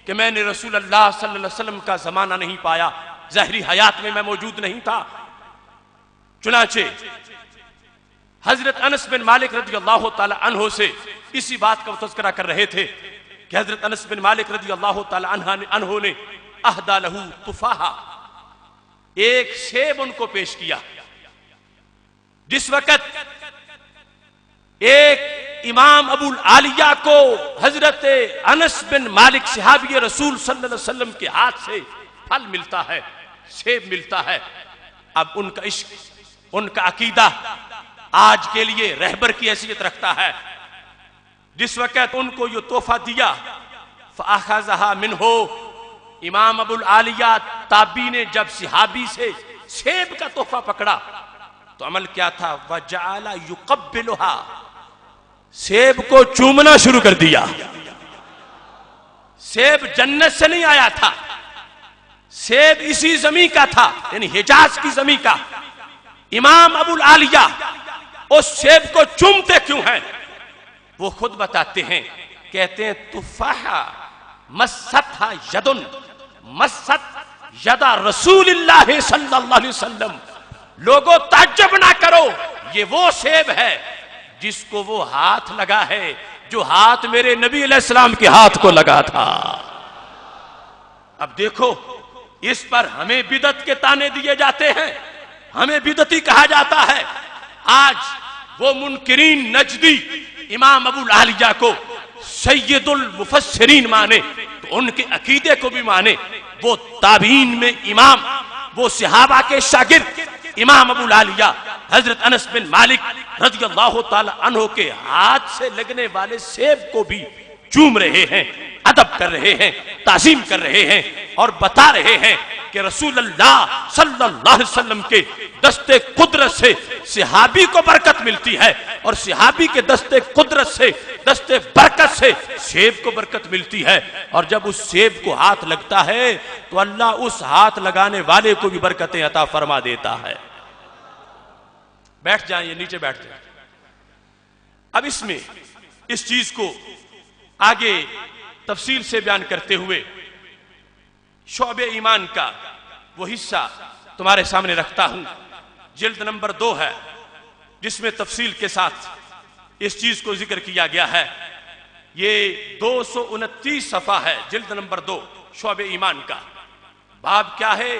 کہ میں نے رسول اللہ صلی اللہ علیہ وسلم کا زمانہ نہیں پایا ظاہری حیات میں موجود نہیں تھا. چنانچہ حضرت انس بن مالک رضی اللہ تعالی عنہ سے اسی بات کا تذکرہ کر رہے تھے کہ حضرت انس بن مالک رضی اللہ تعالی عنہ نے اہدى لہ تفاحہ ایک سیب ان کو پیش کیا. جس وقت ایک امام ابو العالیہ کو حضرت انس بن مالک صحابی رسول صلی اللہ علیہ وسلم کے ہاتھ سے پھل ملتا ہے سیب ملتا ہے. اب ان کا عشق ان کا عقیدہ آج کے لیے رہبر کی حیثیت رکھتا ہے. جس وقت ان کو یہ تحفہ دیا فَأَخَذَهَا مِنْهُ امام ابو العالیہ تابی نے جب صحابی سے سیب کا تحفہ پکڑا تو عمل کیا تھا وَجَعَلَ يُقَبِّلُهَا سیب کو چومنا شروع کر دیا. سیب جنت سے نہیں آیا تھا سیب اسی زمین کا تھا یعنی حجاز کی زمین کا. امام ابو العالیہ اس سیب کو چومتے کیوں ہیں وہ خود بتاتے ہیں. کہتے ہیں تفاحہ مست یدن مست یدا رسول اللہ صلی اللہ علیہ وسلم، لوگوں تعجب نہ کرو، یہ وہ سیب ہے جس کو وہ ہاتھ لگا ہے جو ہاتھ میرے نبی علیہ السلام کے ہاتھ کو لگا تھا۔ اب دیکھو، اس پر ہمیں بدعت کے تانے دیے جاتے ہیں، ہمیں بدعتی کہا جاتا ہے۔ آج وہ منکرین نجدی امام ابو العالیہ کو سید المفسرین مانے تو ان کے عقیدے کو بھی مانے، وہ تابعین میں امام، وہ صحابہ کے شاگرد امام ابو العالیہ حضرت انس بن مالک رضی اللہ تعالی عنہ کے ہاتھ سے لگنے والے سیب کو بھی چوم رہے ہیں، ادب کر رہے ہیں، تعظیم کر رہے ہیں، اور بتا رہے ہیں کہ رسول اللہ صلی اللہ علیہ وسلم کے دستے قدرت سے صحابی کو برکت ملتی ہے، اور صحابی کے دستے قدرت سے، دستے برکت سے سیب کو برکت ملتی ہے، اور جب اس سیب کو ہاتھ لگتا ہے تو اللہ اس ہاتھ لگانے والے کو بھی برکتیں عطا فرما دیتا ہے۔ بیٹھ جائیں، یہ نیچے بیٹھ جائیں۔ اب اس میں اس چیز کو آگے تفصیل سے بیان کرتے ہوئے شعب ایمان کا وہ حصہ تمہارے سامنے رکھتا ہوں، جلد نمبر 2 ہے، جس میں تفصیل کے ساتھ اس چیز کو ذکر کیا گیا ہے۔ یہ 229 صفحہ ہے، جلد نمبر 2 شعب ایمان کا۔ باب کیا ہے؟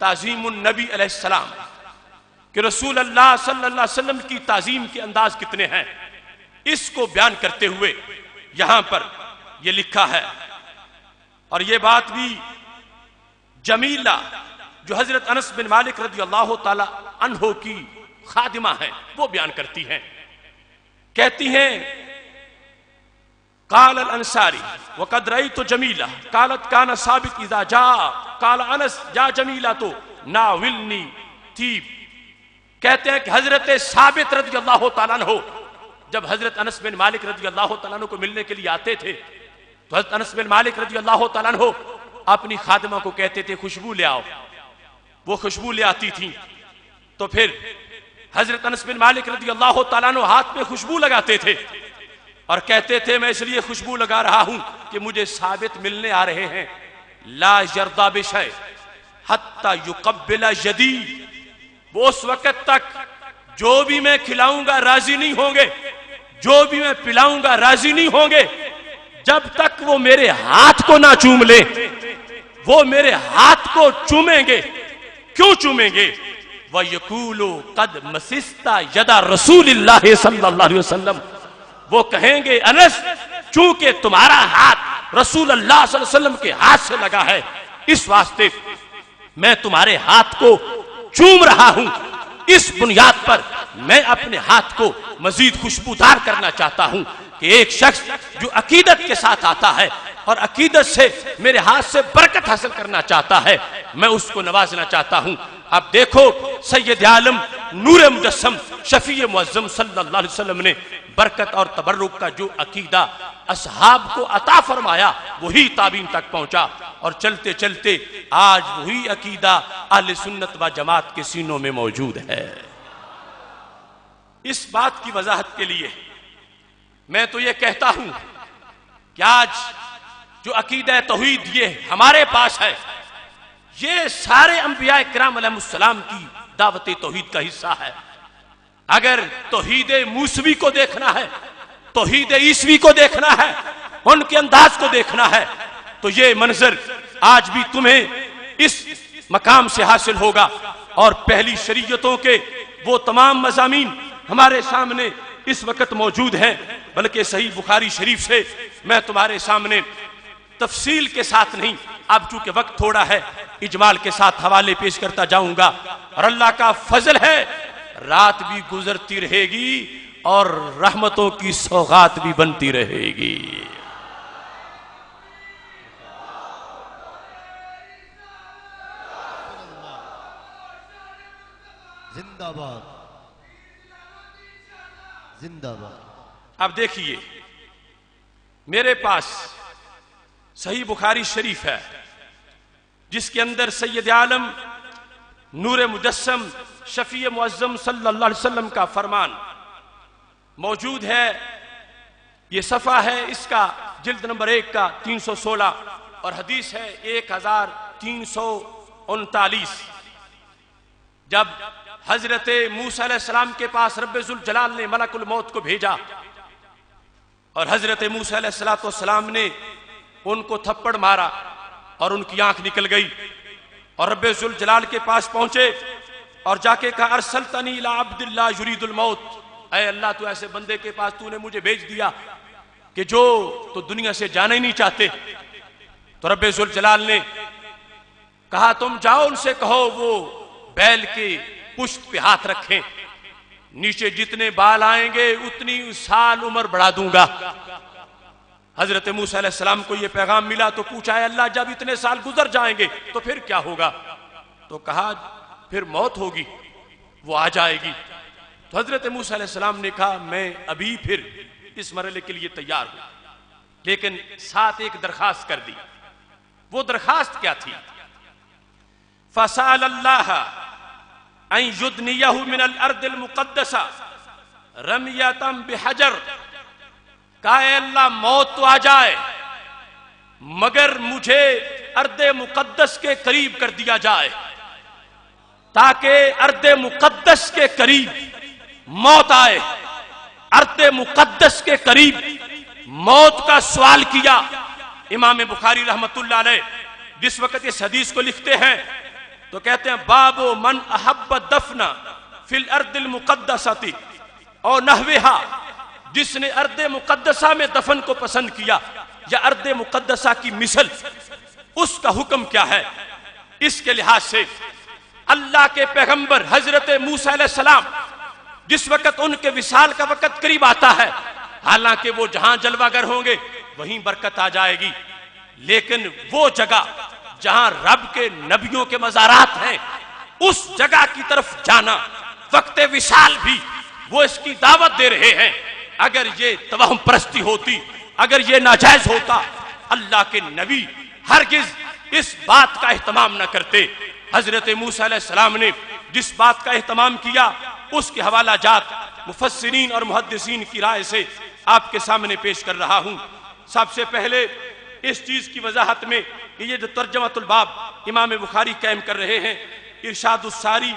تعظیم النبی علیہ السلام، کہ رسول اللہ صلی اللہ علیہ وسلم کی تعظیم کے انداز کتنے ہیں، اس کو بیان کرتے ہوئے یہاں پر یہ لکھا ہے۔ اور یہ بات بھی جمیلہ جو حضرت انس بن مالک رضی اللہ تعالی عنہ کی خادمہ ہیں وہ بیان کرتی ہیں، کہتی ہیں قال الانصاری وقد رأيت جمیلہ قالت کان ثابت اذا جاء قال انس یا جمیلہ تو ناولنی طیب۔ کہتے ہیں کہ حضرت ثابت رضی اللہ تعالیٰ عنہ جب حضرت انس بن مالک رضی اللہ تعالیٰ عنہ کو ملنے کے لیے آتے تھے تو حضرت انس بن مالک رضی اللہ تعالیٰ عنہ اپنی خادمہ کو کہتے تھے خوشبو لے آؤ، وہ خوشبو لے آتی تھی، تو پھر حضرت انس بن مالک رضی اللہ تعالیٰ عنہ ہاتھ میں خوشبو لگاتے تھے اور کہتے تھے میں اس لیے خوشبو لگا رہا ہوں کہ مجھے ثابت ملنے آ رہے ہیں، لا یرضی بشیء حتی یقبل یدی، وہ اس وقت تک جو بھی میں کھلاؤں گا راضی نہیں ہوں گے، جو بھی میں پلاؤں گا راضی نہیں ہوں گے جب تک وہ میرے ہاتھ کو نہ چوم لے۔ وہ میرے ہاتھ کو چومیں گے، کیوں چومیں گے؟ وَيَقُولُ قَدْ مَسِسْتَ يَدَ رَسُولِ اللَّهِ صلی اللہ علیہ وسلم، وہ کہیں گے انس چونکہ تمہارا ہاتھ رسول اللہ صلی اللہ علیہ وسلم کے ہاتھ سے لگا ہے، اس واسطے میں تمہارے ہاتھ کو چوم رہا ہوں، اس بنیاد پر میں اپنے ہاتھ کو مزید خوشبودار کرنا چاہتا ہوں کہ ایک شخص جو عقیدت کے ساتھ آتا ہے اور عقیدت سے میرے ہاتھ سے برکت حاصل کرنا چاہتا ہے، میں اس کو نوازنا چاہتا ہوں۔ اب دیکھو سید عالم نور مجسم شفیع معظم صلی اللہ علیہ وسلم نے برکت اور تبرک کا جو عقیدہ اصحاب کو عطا فرمایا وہی تابعین تک پہنچا، اور چلتے چلتے آج وہی عقیدہ اہل سنت و جماعت کے سینوں میں موجود ہے۔ اس بات کی وضاحت کے لیے میں تو یہ کہتا ہوں کہ آج جو عقیدہ توحید یہ ہمارے پاس ہے، یہ سارے انبیاء کرام علیہ السلام کی دعوت توحید کا حصہ ہے۔ اگر توحید موسوی کو دیکھنا ہے، توحید عیسوی کو دیکھنا ہے، ان کے انداز کو دیکھنا ہے، تو یہ منظر آج بھی تمہیں اس مقام سے حاصل ہوگا، اور پہلی شریعتوں کے وہ تمام مضامین ہمارے سامنے اس وقت موجود ہیں، بلکہ صحیح بخاری شریف سے میں تمہارے سامنے تفصیل کے ساتھ نہیں، اب چونکہ وقت تھوڑا ہے اجمال کے ساتھ حوالے پیش کرتا جاؤں گا، اور اللہ کا فضل ہے رات بھی گزرتی رہے گی اور رحمتوں کی سوغات بھی بنتی رہے گی۔ زندہ باد، زندہ باد۔ اب دیکھیے میرے پاس صحیح بخاری شریف ہے جس کے اندر سید عالم نور مجسم شفیع معظم صلی اللہ علیہ وسلم کا فرمان موجود ہے۔ یہ صفحہ ہے اس کا جلد نمبر 1 کا 316 اور حدیث ہے 1300 39 جب حضرت موسیٰ علیہ السلام کے پاس رب ذوالجلال نے ملک الموت کو بھیجا اور حضرت موسیٰ علیہ السلام نے ان کو تھپڑ مارا اور ان کی آنکھ نکل گئی اور رب ذوالجلال کے پاس پہنچے اور جا کے کہا ارسلتنی الی عبد اللہ یرید الموت، اے اللہ تو ایسے بندے کے پاس تو نے مجھے بھیج دیا کہ جو تو دنیا سے جانا ہی نہیں چاہتے۔ تو رب ذوالجلال نے کہا تم جاؤ ان سے کہو وہ بیل کے پشت پہ ہاتھ رکھیں، نیچے جتنے بال آئیں گے اتنی سال عمر بڑھا دوں گا۔ حضرت موسیٰ علیہ السلام کو یہ پیغام ملا تو پوچھا ہے اللہ جب اتنے سال گزر جائیں گے تو پھر کیا ہوگا؟ تو کہا پھر موت ہوگی، وہ آ جائے گی۔ تو حضرت موسیٰ علیہ السلام نے کہا میں ابھی پھر اس مرحلے کے لیے تیار ہوں، لیکن ساتھ ایک درخواست کر دی۔ وہ درخواست کیا تھی؟ فَسَأَلَ اللَّهَ أَن يُدْنِيَهُ مِنَ الْأَرْضِ الْمُقَدَّسَةِ رَمْيَةً بِحَجَرٍ، کہا اے اللہ موت تو آ جائے مگر مجھے ارض مقدس کے قریب کر دیا جائے، تاکہ ارض مقدس کے قریب موت آئے۔ ارض مقدس کے قریب موت کا سوال کیا۔ امام بخاری رحمت اللہ علیہ جس وقت اس حدیث کو لکھتے ہیں تو کہتے ہیں باب من احب دفن فی الارض المقدسۃ اور نحوہا، جس نے ارض مقدسہ میں دفن کو پسند کیا یا ارض مقدسہ کی مثل، اس کا حکم کیا ہے؟ اس کے لحاظ سے اللہ کے پیغمبر حضرت موسیٰ علیہ السلام جس وقت ان کے وصال کا وقت قریب آتا ہے، حالانکہ وہ جہاں جلوہ گر ہوں گے وہیں برکت آ جائے گی، لیکن وہ جگہ جہاں رب کے نبیوں کے مزارات ہیں اس جگہ کی طرف جانا وقت وصال بھی وہ اس کی دعوت دے رہے ہیں۔ اگر یہ توہم پرستی ہوتی، اگر یہ ناجائز ہوتا، اللہ کے نبی ہرگز اس بات کا اہتمام نہ کرتے۔ حضرت موسیٰ علیہ السلام نے جس بات کا اہتمام کیا اس کے حوالہ جات مفسرین اور محدثین کی رائے سے آپ کے سامنے پیش کر رہا ہوں۔ سب سے پہلے اس چیز کی وضاحت میں یہ جو ترجمۃ الباب امام بخاری قائم کر رہے ہیں، ارشاد الساری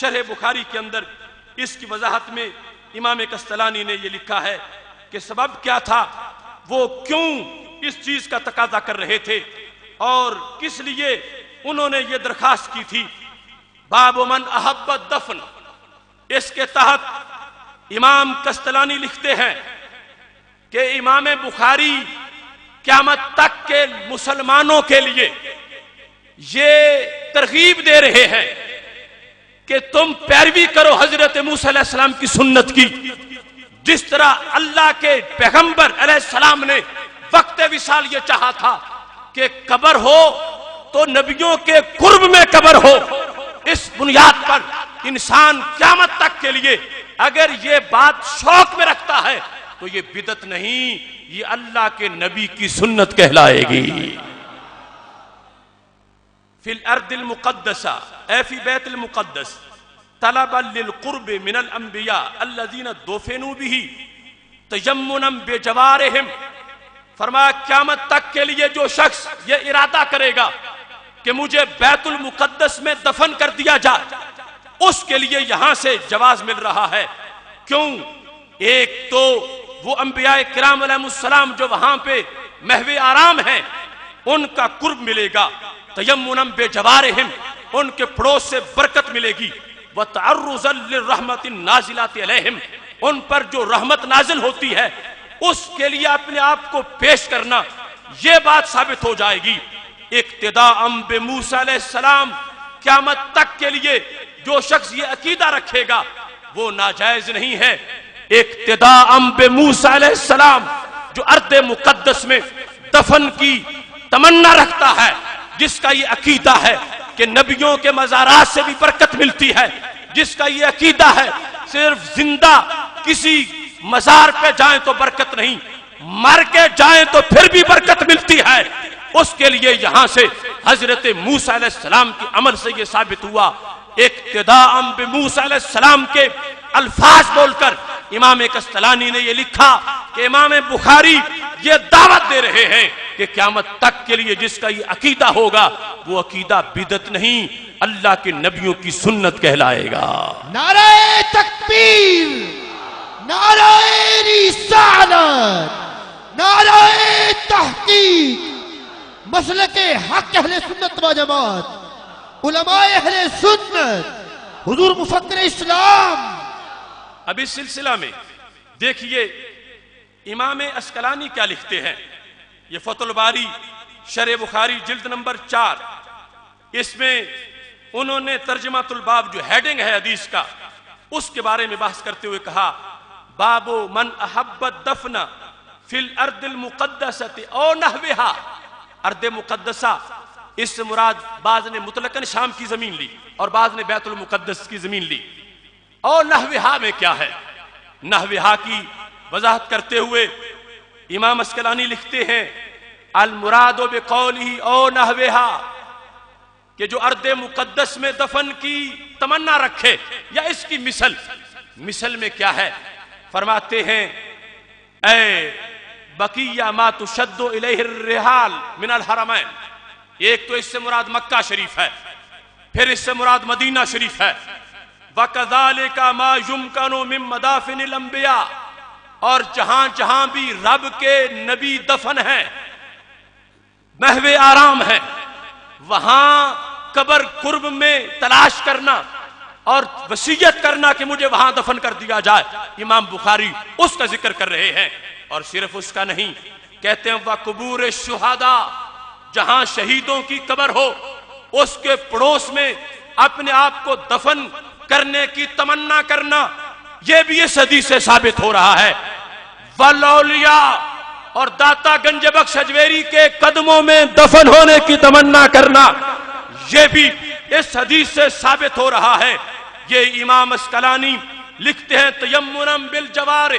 شرح بخاری کے اندر اس کی وضاحت میں امام قسطلانی نے یہ لکھا ہے کہ سبب کیا تھا، وہ کیوں اس چیز کا تقاضا کر رہے تھے اور کس لیے انہوں نے یہ درخواست کی تھی۔ باب من احب الدفن، اس کے تحت امام قسطلانی لکھتے ہیں کہ امام بخاری قیامت تک کے مسلمانوں کے لیے یہ ترغیب دے رہے ہیں کہ تم پیروی کرو حضرت موسیٰ علیہ السلام کی سنت کی، جس طرح اللہ کے پیغمبر علیہ السلام نے وقت وصال یہ چاہا تھا کہ قبر ہو تو نبیوں کے قرب میں قبر ہو۔ اس بنیاد پر انسان قیامت تک کے لیے اگر یہ بات شوق میں رکھتا ہے تو یہ بدعت نہیں، یہ اللہ کے نبی کی سنت کہلائے گی۔ فی الارض المقدسہ اے فی بیت المقدس طلبا للقرب من الانبیاء الذین دفنوا بہ تیمنا بجوارہم، فرمایا قیامت تک کے لیے جو شخص یہ ارادہ کرے گا کہ مجھے بیت المقدس میں دفن کر دیا جائے، اس کے لیے یہاں سے جواز مل رہا ہے۔ کیوں؟ ایک تو وہ انبیاء کرام علیہ السلام جو وہاں پہ محو آرام ہیں ان کا قرب ملے گا، تیمنا بجوارہم ان کے پڑوس سے برکت ملے گی، وتعرضا للرحمت النازلات علیہم ان پر جو رحمت نازل ہوتی ہے اس کے لیے اپنے آپ کو پیش کرنا، یہ بات ثابت ہو جائے گی۔ اقتداء بموسیٰ علیہ السلام، قیامت تک کے لیے جو شخص یہ عقیدہ رکھے گا وہ ناجائز نہیں ہے۔ اقتداء بموسیٰ علیہ السلام جو ارض مقدس میں دفن کی تمنا رکھتا ہے، جس کا یہ عقیدہ ہے کہ نبیوں کے مزارات سے بھی برکت ملتی ہے، جس کا یہ عقیدہ ہے صرف زندہ کسی مزار پہ جائیں تو برکت نہیں، مر کے جائیں تو پھر بھی برکت ملتی ہے، اس کے لیے یہاں سے حضرت موسیٰ علیہ السلام کے عمل سے یہ ثابت ہوا۔ اقتداء بموسیٰ علیہ السلام کے الفاظ بول کر امام قسطلانی نے یہ لکھا کہ امام بخاری یہ دعوت دے رہے ہیں کہ کہ قیامت تک کے لیے جس کا یہ عقیدہ ہوگا وہ عقیدہ بدعت نہیں، اللہ کے نبیوں کی سنت کہلائے گا۔ نعرہ تکبیر، نعرہ رسالت، نعرہ تحقیق، مسلک حق اہل سنت و جماعت، علماء اہل سنت، حضور مفکر اسلام۔ اب اس سلسلہ میں دیکھیے امام عسقلانی کیا لکھتے ہیں۔ یہ فتح الباری شرح بخاری جلد نمبر 4، اس میں انہوں نے ترجمۃ الباب جو ہیڈنگ ہے حدیث کا، اس کے بارے میں بحث کرتے ہوئے کہا باب من احب الدفن فی الارض المقدسۃ او نحوہا۔ ارض مقدسہ اس سے مراد بعض نے مطلقاً شام کی زمین لی اور بعض نے بیت المقدس کی زمین لی۔ او نحوہا میں کیا ہے؟ نحوہا کی وضاحت کرتے ہوئے امام عسقلانی لکھتے ہیں المراد بقولہ او نحوہا، کہ جو ارض مقدس میں دفن کی تمنا رکھے یا اس کی مثل میں کیا ہے؟ فرماتے ہیں اے بقیہ ما تشد الیہ الرحال من الحرمین۔ ایک تو اس سے مراد مکہ شریف ہے، پھر اس سے مراد مدینہ شریف ہے۔ وَكَذَلِكَ مَا يُمْكَنُ مِن مَدَافِنِ الْأَنْبِيَاء، اور جہاں جہاں بھی رب کے نبی دفن ہیں، محو آرام ہے، وہاں قبر قرب میں تلاش کرنا اور وصیت کرنا کہ مجھے وہاں دفن کر دیا جائے، امام بخاری اس کا ذکر کر رہے ہیں۔ اور صرف اس کا نہیں، کہتے ہیں وَقُبُورِ الشُّہَدَاء، جہاں شہیدوں کی قبر ہو اس کے پڑوس میں اپنے آپ کو دفن کرنے کی تمنا کرنا، یہ بھی اس حدیث سے ثابت ہو رہا ہے۔ وَالْأَوْلِيَاء، اور داتا گنج بخش اجویری کے قدموں میں دفن ہونے کی تمنا کرنا، یہ بھی اس حدیث سے ثابت ہو رہا ہے۔ یہ امام عسقلانی لکھتے ہیں تیمنا بالجوار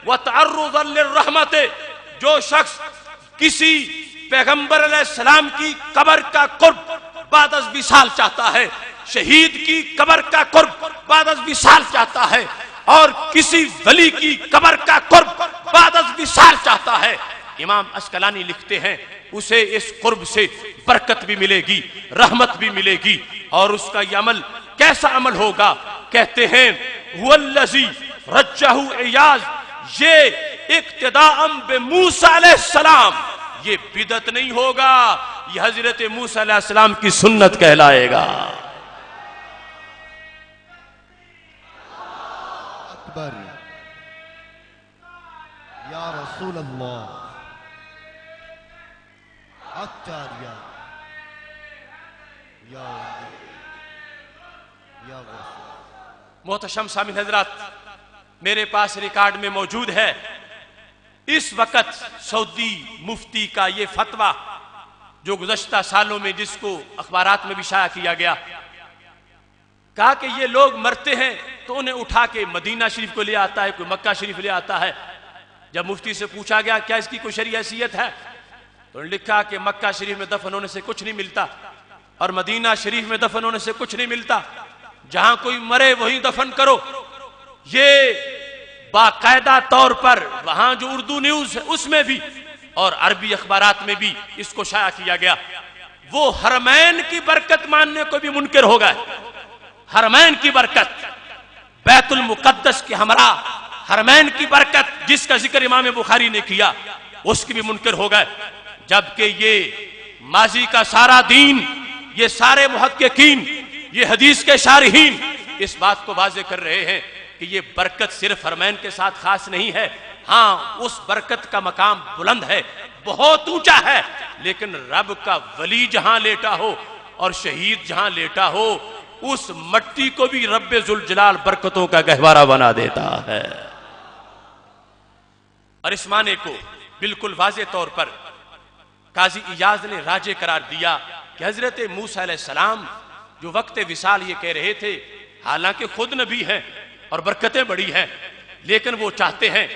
وتعرضا للرحمت، جو شخص کسی پیغمبر علیہ السلام کی قبر کا قرب بعد از وصال چاہتا ہے، شہید کی قبر کا قرب بعد از وصال چاہتا ہے، اور کسی ولی کی قبر کا قرب بعد از وصال چاہتا ہے، امام عسقلانی لکھتے ہیں اسے اس قرب سے برکت بھی ملے گی، رحمت بھی ملے گی۔ اور اس کا یہ عمل کیسا عمل ہوگا؟ کہتے ہیں والذی رجہ عیاض، یہ اقتداء بموسیٰ علیہ السلام، یہ بدعت نہیں ہوگا، یہ حضرت موسیٰ علیہ السلام کی سنت کہلائے گا۔ اکبر یا رسول اللہ، اکبر یا محتشم سامعین حضرات، میرے پاس ریکارڈ میں موجود ہے اس وقت سعودی مفتی کا یہ فتویٰ جو گزشتہ سالوں میں جس کو اخبارات میں بھی شائع کیا گیا، کہا کہ یہ لوگ مرتے ہیں تو انہیں اٹھا کے مدینہ شریف کو لے آتا ہے، کوئی مکہ شریف لے آتا ہے۔ جب مفتی سے پوچھا گیا کیا اس کی کوئی شرعی حیثیت ہے، تو انہوں نے لکھا کہ مکہ شریف میں دفن ہونے سے کچھ نہیں ملتا اور مدینہ شریف میں دفن ہونے سے کچھ نہیں ملتا، جہاں کوئی مرے وہیں دفن کرو۔ یہ باقاعدہ طور پر وہاں جو اردو نیوز ہے اس میں بھی اور عربی اخبارات میں بھی اس کو شائع کیا گیا۔ وہ حرمین کی برکت ماننے کو بھی منکر ہو گئے، حرمین کی برکت، بیت المقدس کے ہمراہ حرمین کی برکت جس کا ذکر امام بخاری نے کیا، اس کی بھی منکر ہو گئے۔ جبکہ یہ ماضی کا سارا دین، یہ سارے محققین، یہ حدیث کے شارحین اس بات کو واضح کر رہے ہیں کہ یہ برکت صرف حرمین کے ساتھ خاص نہیں ہے، ہاں اس برکت کا مقام بلند ہے، بہت اونچا ہے، لیکن رب کا ولی جہاں لیٹا ہو اور شہید جہاں لیٹا ہو اس مٹی کو بھی رب ذوالجلال برکتوں کا گہوارہ بنا دیتا ہے۔ اور اس معنی کو بالکل واضح طور پر قاضی ایاز نے راجح قرار دیا کہ حضرت موسیٰ علیہ السلام جو وقت وصال یہ کہہ رہے تھے، حالانکہ خود نبی ہیں اور برکتیں بڑی ہیں، لیکن وہ چاہتے ہیں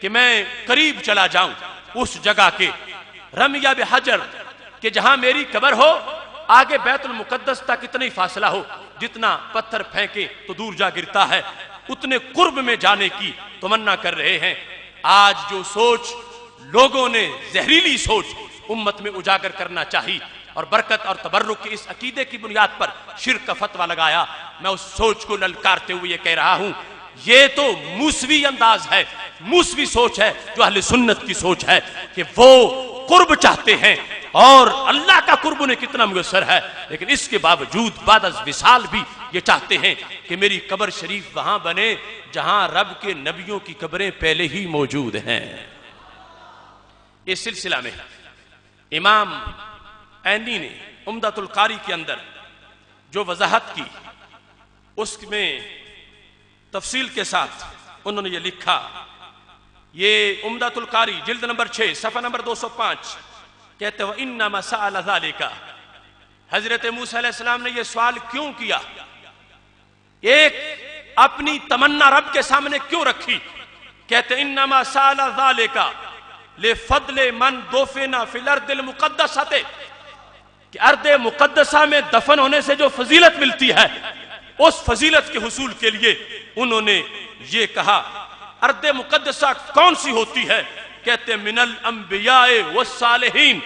کہ میں قریب چلا جاؤں اس جگہ کے رمیہ بحجر کہ جہاں میری قبر ہو، آگے بیت المقدس تک اتنا ہی فاصلہ ہو، جتنا پتھر پھینکے تو دور جا گرتا ہے، اتنے قرب میں جانے کی تمنا کر رہے ہیں۔ آج جو سوچ لوگوں نے، زہریلی سوچ امت میں اجاگر کرنا چاہیے اور برکت اور تبرک کے اس عقیدے کی بنیاد پر شرک کا فتویٰ لگایا، میں اس سوچ کو للکارتے ہوئے یہ کہہ رہا ہوں، یہ تو موسوی انداز ہے، موسوی سوچ ہے جو اہل سنت کی سوچ ہے کہ وہ قرب چاہتے ہیں اور اللہ کا قرب انہیں کتنا میسر ہے، لیکن اس کے باوجود بعد از وصال بھی یہ چاہتے ہیں کہ میری قبر شریف وہاں بنے جہاں رب کے نبیوں کی قبریں پہلے ہی موجود ہیں۔ اس سلسلہ میں امام عینی نے عمدۃ القاری کے اندر جو وضاحت کی اس میں تفصیل کے ساتھ انہوں نے یہ لکھا، یہ عمدۃ القاری جلد نمبر 6 صفحہ نمبر 205 کہتے ہیں وَإِنَّمَا سَأَلَ ذَلِكَ، حضرت موسیٰ علیہ السلام نے یہ سوال کیوں کیا، ایک اپنی تمنا رب کے سامنے کیوں رکھی، کہتے ہیں اِنَّمَا سَأَلَ ذَلِكَ لِفَضْلِ مَنْ دُفِنَ فِي الْأَرْضِ الْمُقَدَّسَةِ، کہ ارض مقدسہ میں دفن ہونے سے جو فضیلت ملتی ہے اس فضیلت کے حصول کے لیے انہوں نے یہ کہا۔ ارض مقدسہ کون سی ہوتی ہے، کہتے ہیں من الانبیاء والصالحین،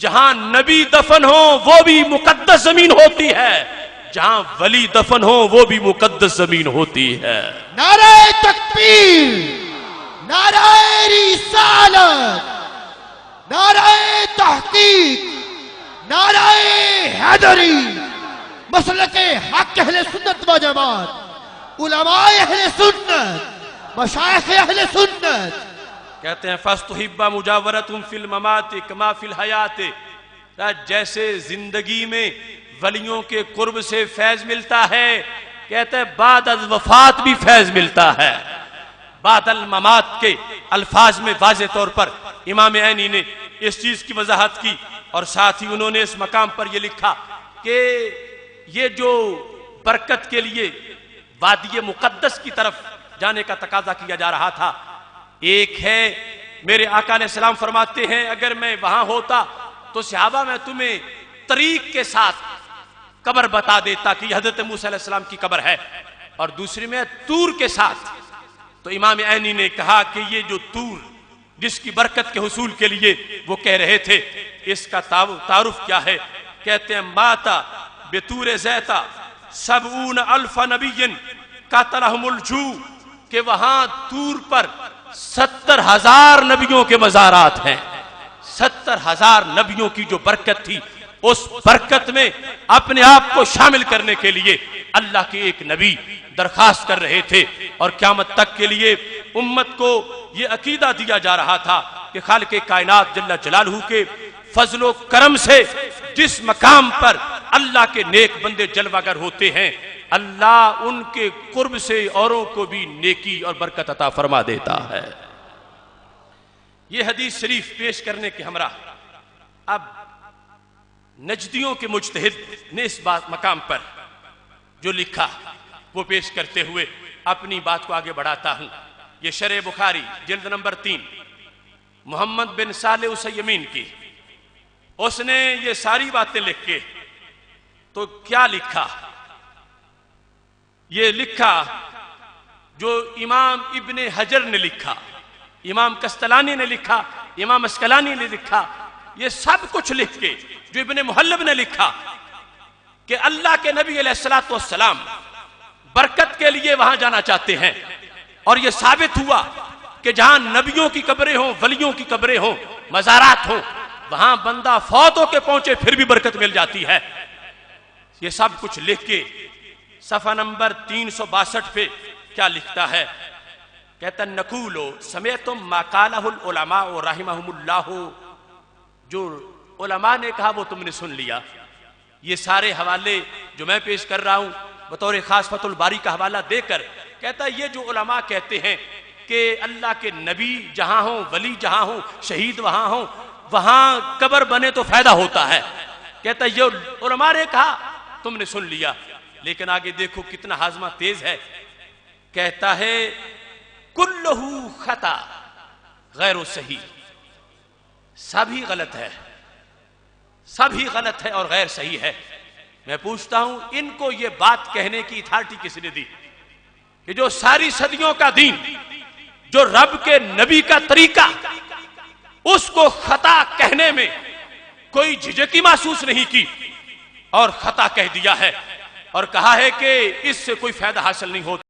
جہاں نبی دفن ہو وہ بھی مقدس زمین ہوتی ہے، جہاں ولی دفن ہو وہ بھی مقدس زمین ہوتی ہے۔ نعرہ تکبیر، نعرہ رسالت، نعرہ تحقیق، نعرہ حیدری، مسلک حق اہل سنت و جماعت، علماء اہل سنت، مشائخ اہل سنت، کہتے ہیں فَاسْتُحِبَّ مُجَاوَرَتُمْ فِي الْمَمَاتِ كَمَا فِي الْحَيَاتِ، جیسے زندگی میں ولیوں کے قرب سے فیض ملتا ہے، کہتے ہیں بعد از وفات بھی فیض ملتا ہے۔ بعد الممات کے الفاظ میں واضح طور پر امام عینی نے اس چیز کی وضاحت کی، اور ساتھ ہی انہوں نے اس مقام پر یہ لکھا کہ یہ جو برکت کے لیے وادی مقدس کی طرف جانے کا تقاضا کیا جا رہا تھا، ایک ہے میرے آقا علیہ السلام فرماتے ہیں اگر میں وہاں ہوتا تو صحابہ میں تمہیں طریق کے ساتھ قبر بتا دیتا کہ یہ حضرت موسیٰ علیہ السلام کی قبر ہے، اور دوسری میں طور کے ساتھ۔ تو امام عینی نے کہا کہ یہ جو طور جس کی برکت کے حصول کے لیے وہ کہہ رہے تھے، اس کا تعارف کیا ہے، کہتے ہیں ماتا بطور زیتا 70,000 نبی قاتلہم الجوع، کہ وہاں طور پر 70,000 نبیوں کے مزارات ہیں۔ 70,000 نبیوں کی جو برکت تھی، اس برکت میں اپنے آپ کو شامل کرنے کے لیے اللہ کے ایک نبی درخواست کر رہے تھے، اور قیامت تک کے لیے امت کو یہ عقیدہ دیا جا رہا تھا کہ خالق کائنات جل جلالہ کے فضل و کرم سے جس مقام پر اللہ کے نیک بندے جلوہ گر ہوتے ہیں، اللہ ان کے قرب سے اوروں کو بھی نیکی اور برکت عطا فرما دیتا ہے۔ یہ حدیث شریف پیش کرنے کے ہمراہ اب نجدیوں کے مجتہد نے اس مقام پر جو لکھا وہ پیش کرتے ہوئے اپنی بات کو آگے بڑھاتا ہوں۔ یہ شرح بخاری جلد نمبر 3 محمد بن صالح اسیمین کی، اس نے یہ ساری باتیں لکھ کے تو کیا لکھا، یہ لکھا جو امام ابن حجر نے لکھا، امام قسطلانی نے لکھا، امام اسقلانی نے لکھا، یہ سب کچھ لکھ کے جو ابن محلب نے لکھا کہ اللہ کے نبی علیہ السلام برکت کے لیے وہاں جانا چاہتے ہیں، اور یہ ثابت ہوا کہ جہاں نبیوں کی قبریں ہوں، ولیوں کی قبریں ہوں، مزارات ہوں، وہاں بندہ فوت ہو کے پہنچے پھر بھی برکت مل جاتی ہے۔ یہ سب کچھ لکھ کے صفحہ نمبر 362 پہ کیا لکھتا ہے، کہتا نقولو سمیتم ما قالہ العلماء رحمہم اللہ، جو علماء نے کہا وہ تم نے سن لیا۔ یہ سارے حوالے جو میں پیش کر رہا ہوں بطور خاص فتح الباری کا حوالہ دے کر کہتا ہے یہ جو علماء کہتے ہیں کہ اللہ کے نبی جہاں ہوں، ولی جہاں ہوں، شہید وہاں ہوں، وہاں قبر بنے تو فائدہ ہوتا ہے، کہتا ہے یہ علماء نے کہا تم نے سن لیا، لیکن آگے دیکھو کتنا ہاضمہ تیز ہے، کہتا ہے کلہ خطا غیر صحیح، سبھی غلط ہے، سبھی غلط ہے اور غیر صحیح ہے۔ میں پوچھتا ہوں ان کو یہ بات کہنے کی اتھارٹی کس نے دی کہ جو ساری صدیوں کا دین، جو رب کے نبی کا طریقہ، اس کو خطا کہنے میں کوئی جھجک محسوس نہیں کی اور خطا کہہ دیا ہے اور کہا ہے کہ اس سے کوئی فائدہ حاصل نہیں ہوتا.